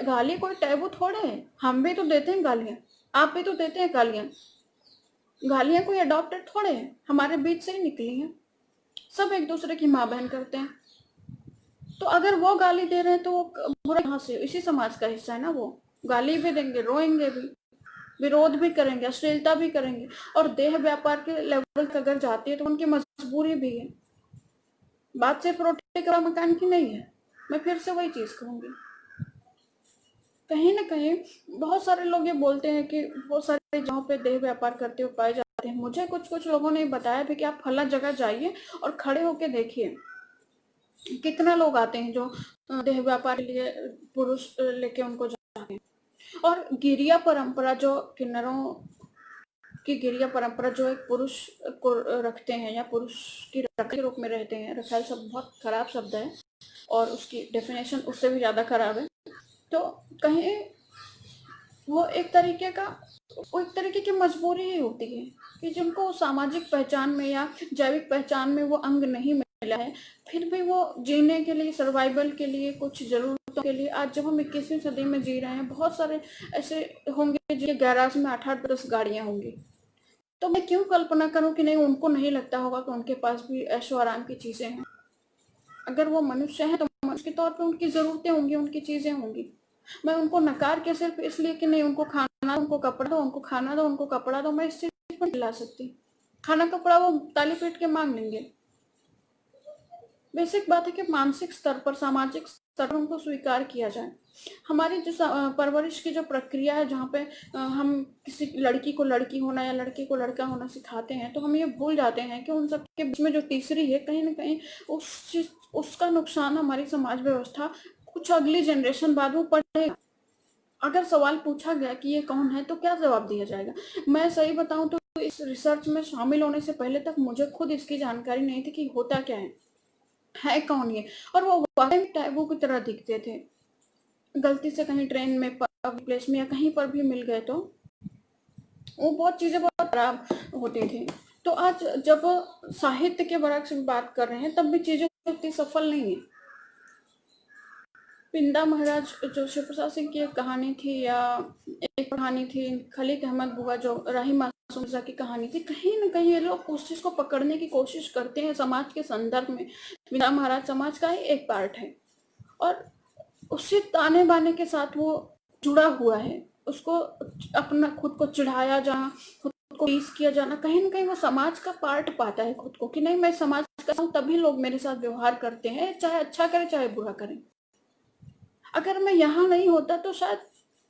गाली कोई टैबू थोड़े है, हम भी तो देते हैं गालियां, आप भी तो देते हैं गालियां। गालियां कोई अडॉप्टेड थोड़े है, हमारे बीच से ही निकली हैं। सब एक दूसरे की माँ बहन करते हैं। तो अगर वो गाली दे रहे हैं तो वो बुरा कहाँ से, इसी समाज का हिस्सा है ना। वो गाली भी देंगे, रोएंगे भी, विरोध भी करेंगे, अश्लीलता भी करेंगे, और देह व्यापार के लेवल तक अगर जाती है तो उनकी मजबूरी भी है। बात सिर्फ रोटी कपड़ा मकान की नहीं है। मैं फिर से वही चीज कहूंगी, कहीं ना कहीं बहुत सारे लोग ये बोलते हैं कि बहुत सारे जगहों पे देह व्यापार करते हुए पाए जाते हैं। मुझे कुछ कुछ लोगों ने बताया भी कि आप फला जगह जाइए और खड़े होके देखिए कितना लोग आते हैं जो देह व्यापार के लिए पुरुष लेके उनको जाते हैं। और गिरिया परंपरा, जो किन्नरों की गिरिया परंपरा, जो एक पुरुष को रखते हैं या पुरुष की रक्षा के रूप में रहते हैं, रखाल शब्द बहुत खराब शब्द है और उसकी डेफिनेशन उससे भी ज्यादा खराब है। तो कहीं वो एक तरीके की मजबूरी ही होती है कि जिनको सामाजिक पहचान में या जैविक पहचान में वो अंग नहीं मिला है, फिर भी वो जीने के लिए, सर्वाइवल के लिए, कुछ जरूरतों के लिए, आज जब हम 21वीं सदी में जी रहे हैं, बहुत सारे ऐसे होंगे जिनके गैराज में 8-8-10 गाड़ियां होंगी। तो मैं क्यों कल्पना करूं कि नहीं, उनको नहीं लगता होगा कि उनके पास भी ऐशो आराम की चीजें हैं। अगर वो मनुष्य है तो मनुष्य के तौर पे उनकी जरूरतें होंगी, उनकी चीजें होंगी। मैं उनको नकार के सिर्फ इसलिए कि नहीं, उनको खाना, उनको कपड़ा दो, उनको खाना दो, उनको कपड़ा दो, मैं इस चीज पर ला सकती। खाना कपड़ा वो ताली पीट के मांग लेंगे। बेसिक बात है कि मानसिक स्तर पर, सामाजिक स्तर पर उनको स्वीकार किया जाए। हमारी जो परवरिश की जो प्रक्रिया है, जहाँ पे हम किसी लड़की को लड़की होना या लड़के को लड़का होना सिखाते हैं, तो हम ये भूल जाते हैं कि उन सब के बीच में जो तीसरी है, कहीं ना कहीं उसका नुकसान हमारी समाज व्यवस्था कुछ अगली जनरेशन बाद में पड़ेगा। अगर सवाल पूछा गया कि ये कौन है तो क्या जवाब दिया जाएगा? मैं सही बताऊं तो इस रिसर्च में शामिल होने से पहले तक मुझे खुद इसकी जानकारी नहीं थी कि होता क्या है कौन ये। और वो वाकई में टैबू की तरह दिखते थे। गलती से कहीं ट्रेन में, पब्लिक प्लेस में या कहीं पर भी मिल गए तो वो बहुत चीज़ें बहुत खराब होती थी। तो आज जब साहित्य के वर्ग से बात कर रहे हैं तब भी चीज़ें इतनी सफल नहीं है। पिंडा महाराज जो शिव प्रसाद सिंह की एक कहानी थी, या एक कहानी थी खलीक अहमद बुआ जो राही मासूम मिर्जा की कहानी थी, कहीं न कहीं ये लोग उस चीज़ को पकड़ने की कोशिश करते हैं समाज के संदर्भ में। पिंडा महाराज समाज का ही एक पार्ट है और उसी ताने-बाने के साथ वो जुड़ा हुआ है। उसको अपना खुद को चिढ़ाया जाना, खुद को टीज़ किया जाना, कहीं न कहीं वो समाज का पार्ट पाता है खुद को कि नहीं मैं समाज का हूँ, तभी लोग मेरे साथ व्यवहार करते हैं, चाहे अच्छा करें चाहे बुरा करें। अगर मैं यहाँ नहीं होता तो शायद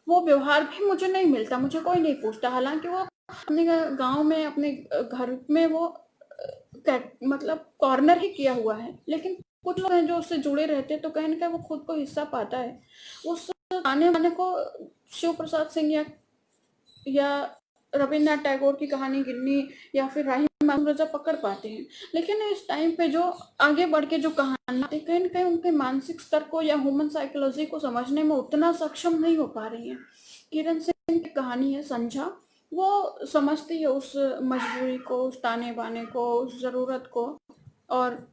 वो व्यवहार भी मुझे नहीं मिलता, मुझे कोई नहीं पूछता। हालाँकि वो अपने गाँव में, अपने घर में वो मतलब कॉर्नर ही किया हुआ है, लेकिन कुछ लोग हैं जो उससे जुड़े रहते हैं तो कहीं न कहीं वो खुद को हिस्सा पाता है। उस आने-वाने को शिव प्रसाद सिंह या रवींद्रनाथ टैगोर की कहानी गिन्नी या फिर राही मासूम रज़ा पकड़ पाते हैं। लेकिन इस टाइम पे जो आगे बढ़ के जो कहानियाँ कहीं न कहीं उनके मानसिक स्तर को या ह्यूमन साइकोलॉजी को समझने में उतना सक्षम नहीं हो पा रही हैं। किरण सिंह की कहानी है संझा, वो समझती है उस मजबूरी को, उस ताने-बाने को, उस ज़रूरत को, और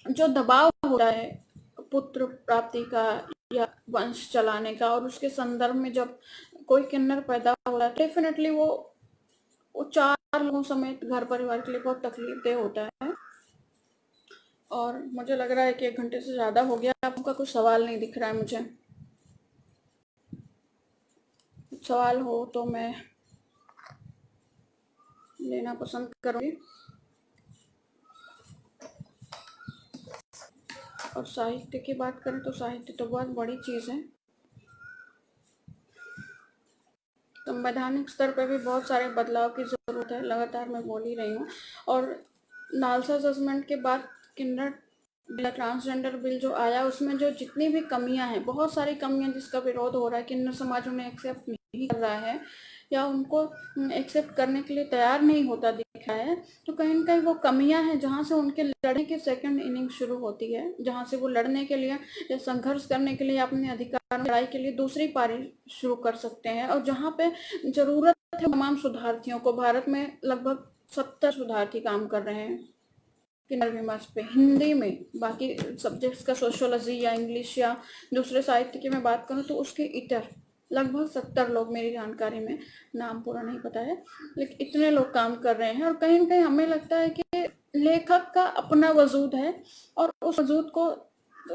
जो दबाव होता है पुत्र प्राप्ति का या वंश चलाने का, और उसके संदर्भ में जब कोई किन्नर पैदा हो रहा है डेफिनेटली वो 4 लोगों समेत घर परिवार के लिए बहुत तकलीफदेह होता है। और मुझे लग रहा है कि 1 घंटे से ज़्यादा हो गया। आपका कुछ सवाल नहीं दिख रहा है मुझे। कुछ सवाल हो तो मैं लेना पसंद करूँगी। और साहित्य की बात करें तो साहित्य तो बहुत बड़ी चीज़ है। संवैधानिक स्तर पे भी बहुत सारे बदलाव की ज़रूरत है, लगातार मैं बोल ही रही हूँ। और नालसा जजमेंट के बाद किन्नर बिल, ट्रांसजेंडर बिल जो आया उसमें जो जितनी भी कमियां हैं, बहुत सारी कमियां जिसका विरोध हो रहा है, किन्नर समाज उन्हें एक्सेप्ट नहीं कर रहा है या उनको एक्सेप्ट करने के लिए तैयार नहीं होता दिख रहा है। तो कहीं न कहीं वो कमियां हैं जहाँ से उनके लड़ने की सेकंड इनिंग शुरू होती है, जहाँ से वो लड़ने के लिए या संघर्ष करने के लिए, अपने अधिकारों की लड़ाई के लिए दूसरी पारी शुरू कर सकते हैं। और जहाँ पे ज़रूरत है तमाम शोधार्थियों को, भारत में लगभग 70 शोधार्थी काम कर रहे हैं किन्नर विमर्श पे हिंदी में। बाकी सब्जेक्ट्स का सोशियोलॉजी या इंग्लिश या दूसरे साहित्य की मैं बात करूँ तो उसके इतर लगभग 70 लोग, मेरी जानकारी में, नाम पूरा नहीं पता है, लेकिन इतने लोग काम कर रहे हैं। और कहीं न कहीं हमें लगता है कि लेखक का अपना वजूद है और उस वजूद को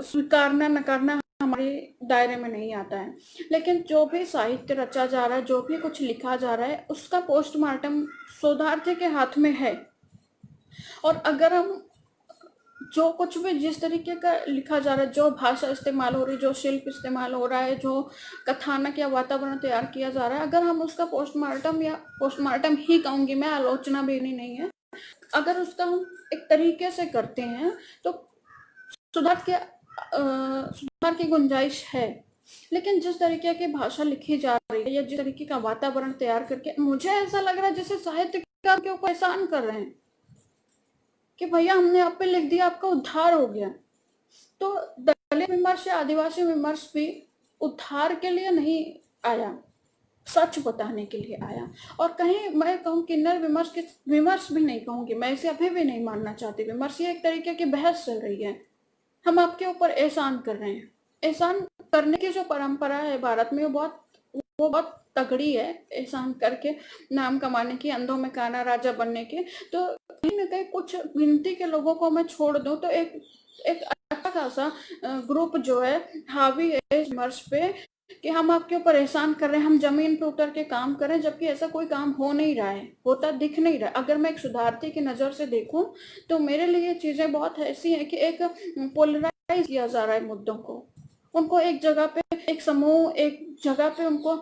स्वीकारना नकारना हमारे दायरे में नहीं आता है। लेकिन जो भी साहित्य रचा जा रहा है, जो भी कुछ लिखा जा रहा है, उसका पोस्टमार्टम शोधार्थी के हाथ में है। और अगर हम जो कुछ भी जिस तरीके का लिखा जा रहा है, जो भाषा इस्तेमाल हो रही है, जो शिल्प इस्तेमाल हो रहा है, जो कथानक या वातावरण तैयार किया जा रहा है, अगर हम उसका पोस्टमार्टम, या पोस्टमार्टम ही कहूँगी मैं, आलोचना भी नहीं है, अगर उसका हम एक तरीके से करते हैं तो सुधार की गुंजाइश है। लेकिन जिस तरीके की भाषा लिखी जा रही है या जिस तरीके का वातावरण तैयार करके, मुझे ऐसा लग रहा है जैसे साहित्यकार के ऊपर एहसान कर रहे हैं कि भैया हमने आप पे लिख दिया, आपका उद्धार हो गया। तो दलित विमर्श या आदिवासी विमर्श भी उद्धार के लिए नहीं आया, सच बताने के लिए आया। और कहीं मैं कहूँ किन्नर विमर्श के, विमर्श भी नहीं कहूँगी मैं, इसे अभी भी नहीं मानना चाहती विमर्श, ये एक तरीके की बहस चल रही है। हम आपके ऊपर एहसान कर रहे हैं। एहसान करने की जो परंपरा है भारत में वो बहुत तगड़ी है, एहसान करके नाम कमाने की, अंधों में काना राजा बनने की। तो कहीं न कहीं कुछ गिनती के लोगों को मैं छोड़ दूँ तो एक एक अच्छा खासा ग्रुप जो है हावी है इस विमर्श पे कि हम आपके ऊपर एहसान कर रहे हैं, हम जमीन पे उतर के काम कर रहे हैं, जबकि ऐसा कोई काम हो नहीं रहा है, होता दिख नहीं रहा है। अगर मैं एक शोधार्थी की नज़र से देखूं तो मेरे लिए चीज़ें बहुत ऐसी हैं कि एक पोलराइज किया जा रहा है मुद्दों को, उनको एक जगह पे, एक समूह एक जगह पे उनको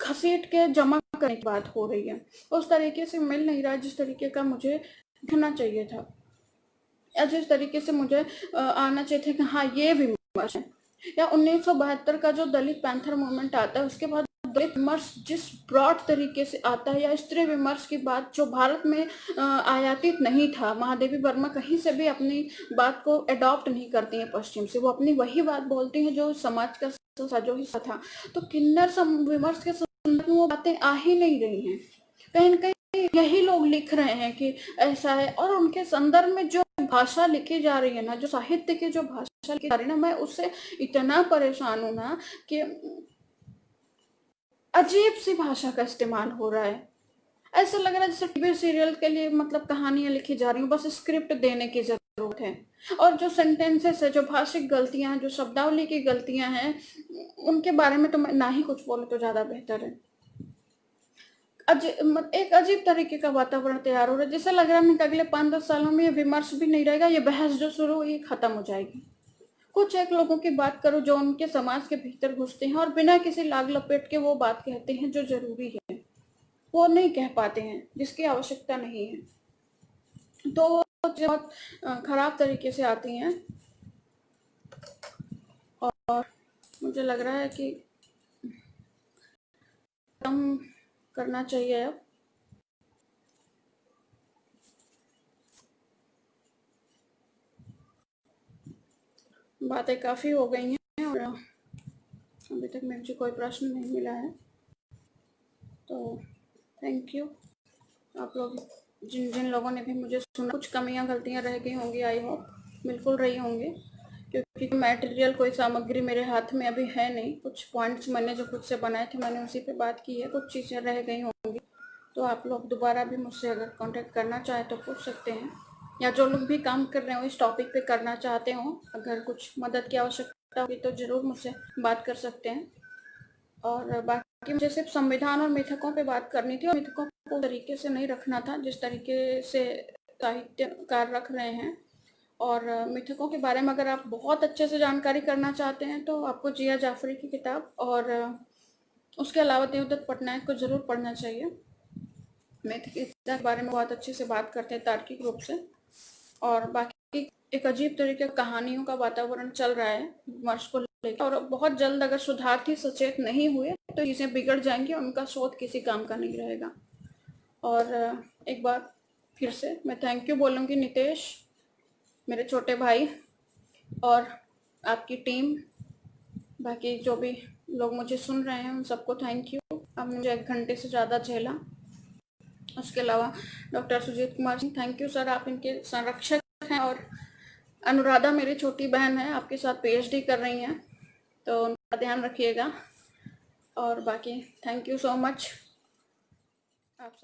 घसीट के जमा करने की बात हो रही है। उस तरीके से मिल नहीं रहा है जिस तरीके का मुझे दिखना चाहिए था, या जिस तरीके से मुझे आना चाहिए था कि हाँ ये विमर्श है। या 1972 का जो दलित पैंथर मूवमेंट आता है, उसके बाद दलित विमर्श जिस ब्रॉड तरीके से आता है, या स्त्री विमर्श की बात जो भारत में आयातित नहीं था, महादेवी वर्मा कहीं से भी अपनी बात को अडॉप्ट नहीं करती हैं पश्चिम से, वो अपनी वही बात बोलती हैं जो समाज का जो हिस्सा था। तो किन्नर विमर्श के संदर्भ में वो बातें आ ही नहीं रही हैं, कहीं न कहीं यही लोग लिख रहे हैं कि ऐसा है, और उनके संदर्भ में जो भाषा लिखी जा रही है ना, जो साहित्य की जो भाषा लिखी जा रही है ना, मैं उससे इतना परेशान हूँ ना कि अजीब सी भाषा का इस्तेमाल हो रहा है। ऐसा लग रहा है जैसे टीवी सीरियल के लिए मतलब कहानियां लिखी जा रही हूँ, बस स्क्रिप्ट देने की जरूरत है। और जो सेंटेंसेस है, जो भाषिक गलतियां हैं, जो शब्दावली की गलतियां हैं, उनके बारे में तो मैं ना ही कुछ बोलूं तो ज्यादा बेहतर है। एक अजीब तरीके का वातावरण तैयार हो रहा है, जैसे लग रहा है कि अगले 5-10 सालों में ये विमर्श भी नहीं रहेगा, ये बहस जो शुरू हुई खत्म हो जाएगी। कुछ एक लोगों की बात करो जो उनके समाज के भीतर घुसते हैं और बिना किसी लाग लपेट के वो बात कहते हैं जो जरूरी है, वो नहीं कह पाते हैं जिसकी आवश्यकता नहीं है, तो बहुत खराब तरीके से आती हैं। और मुझे लग रहा है कि कम करना चाहिए अब। बातें काफ़ी हो गई हैं और अभी तक मुझे कोई प्रश्न नहीं मिला है, तो थैंक यू आप लोग जिन जिन लोगों ने भी मुझे सुना। कुछ कमियां गलतियां रह गई होंगी, आई होप बिल्कुल रही होंगी, क्योंकि मटेरियल कोई सामग्री मेरे हाथ में अभी है नहीं। कुछ पॉइंट्स मैंने जो खुद से बनाए थे मैंने उसी पे बात की है, कुछ चीज़ें रह गई होंगी, तो आप लोग दोबारा भी मुझसे अगर कांटेक्ट करना चाहें तो पूछ सकते हैं, या जो लोग भी काम कर रहे हो इस टॉपिक पे करना चाहते हो, अगर कुछ मदद की आवश्यकता होगी तो ज़रूर मुझसे बात कर सकते हैं। और बाकी मुझे सिर्फ संविधान और मिथकों पे बात करनी थी, और मिथकों को तरीके से नहीं रखना था जिस तरीके से साहित्यकार रख रहे हैं। और मिथकों के बारे में अगर आप बहुत अच्छे से जानकारी करना चाहते हैं तो आपको जिया जाफरी की किताब और उसके अलावा देवदत्त पटनायक को ज़रूर पढ़ना चाहिए। मिथ के बारे में बहुत अच्छे से बात करते हैं तार्किक रूप से। और बाकी एक अजीब तरीके का कहानियों का वातावरण चल रहा है विमर्श को लेकर, और बहुत जल्द अगर सुधार्थी सचेत नहीं हुए तो चीज़ें बिगड़ जाएंगी, उनका शोध किसी काम का नहीं रहेगा। और एक बार फिर से मैं थैंक यू बोलूँगी नितेश, मेरे छोटे भाई, और आपकी टीम, बाकी जो भी लोग मुझे सुन रहे हैं उन सबको थैंक यू। अब मुझे 1 घंटे से ज़्यादा झेला। उसके अलावा doctor Sujeet Kumar Singh, thank you sir, आप इनके संरक्षक हैं। और अनुराधा मेरी छोटी बहन है, आपके साथ पीएचडी कर रही हैं, तो उनका ध्यान रखिएगा। और बाकी थैंक यू सो मच आप सब।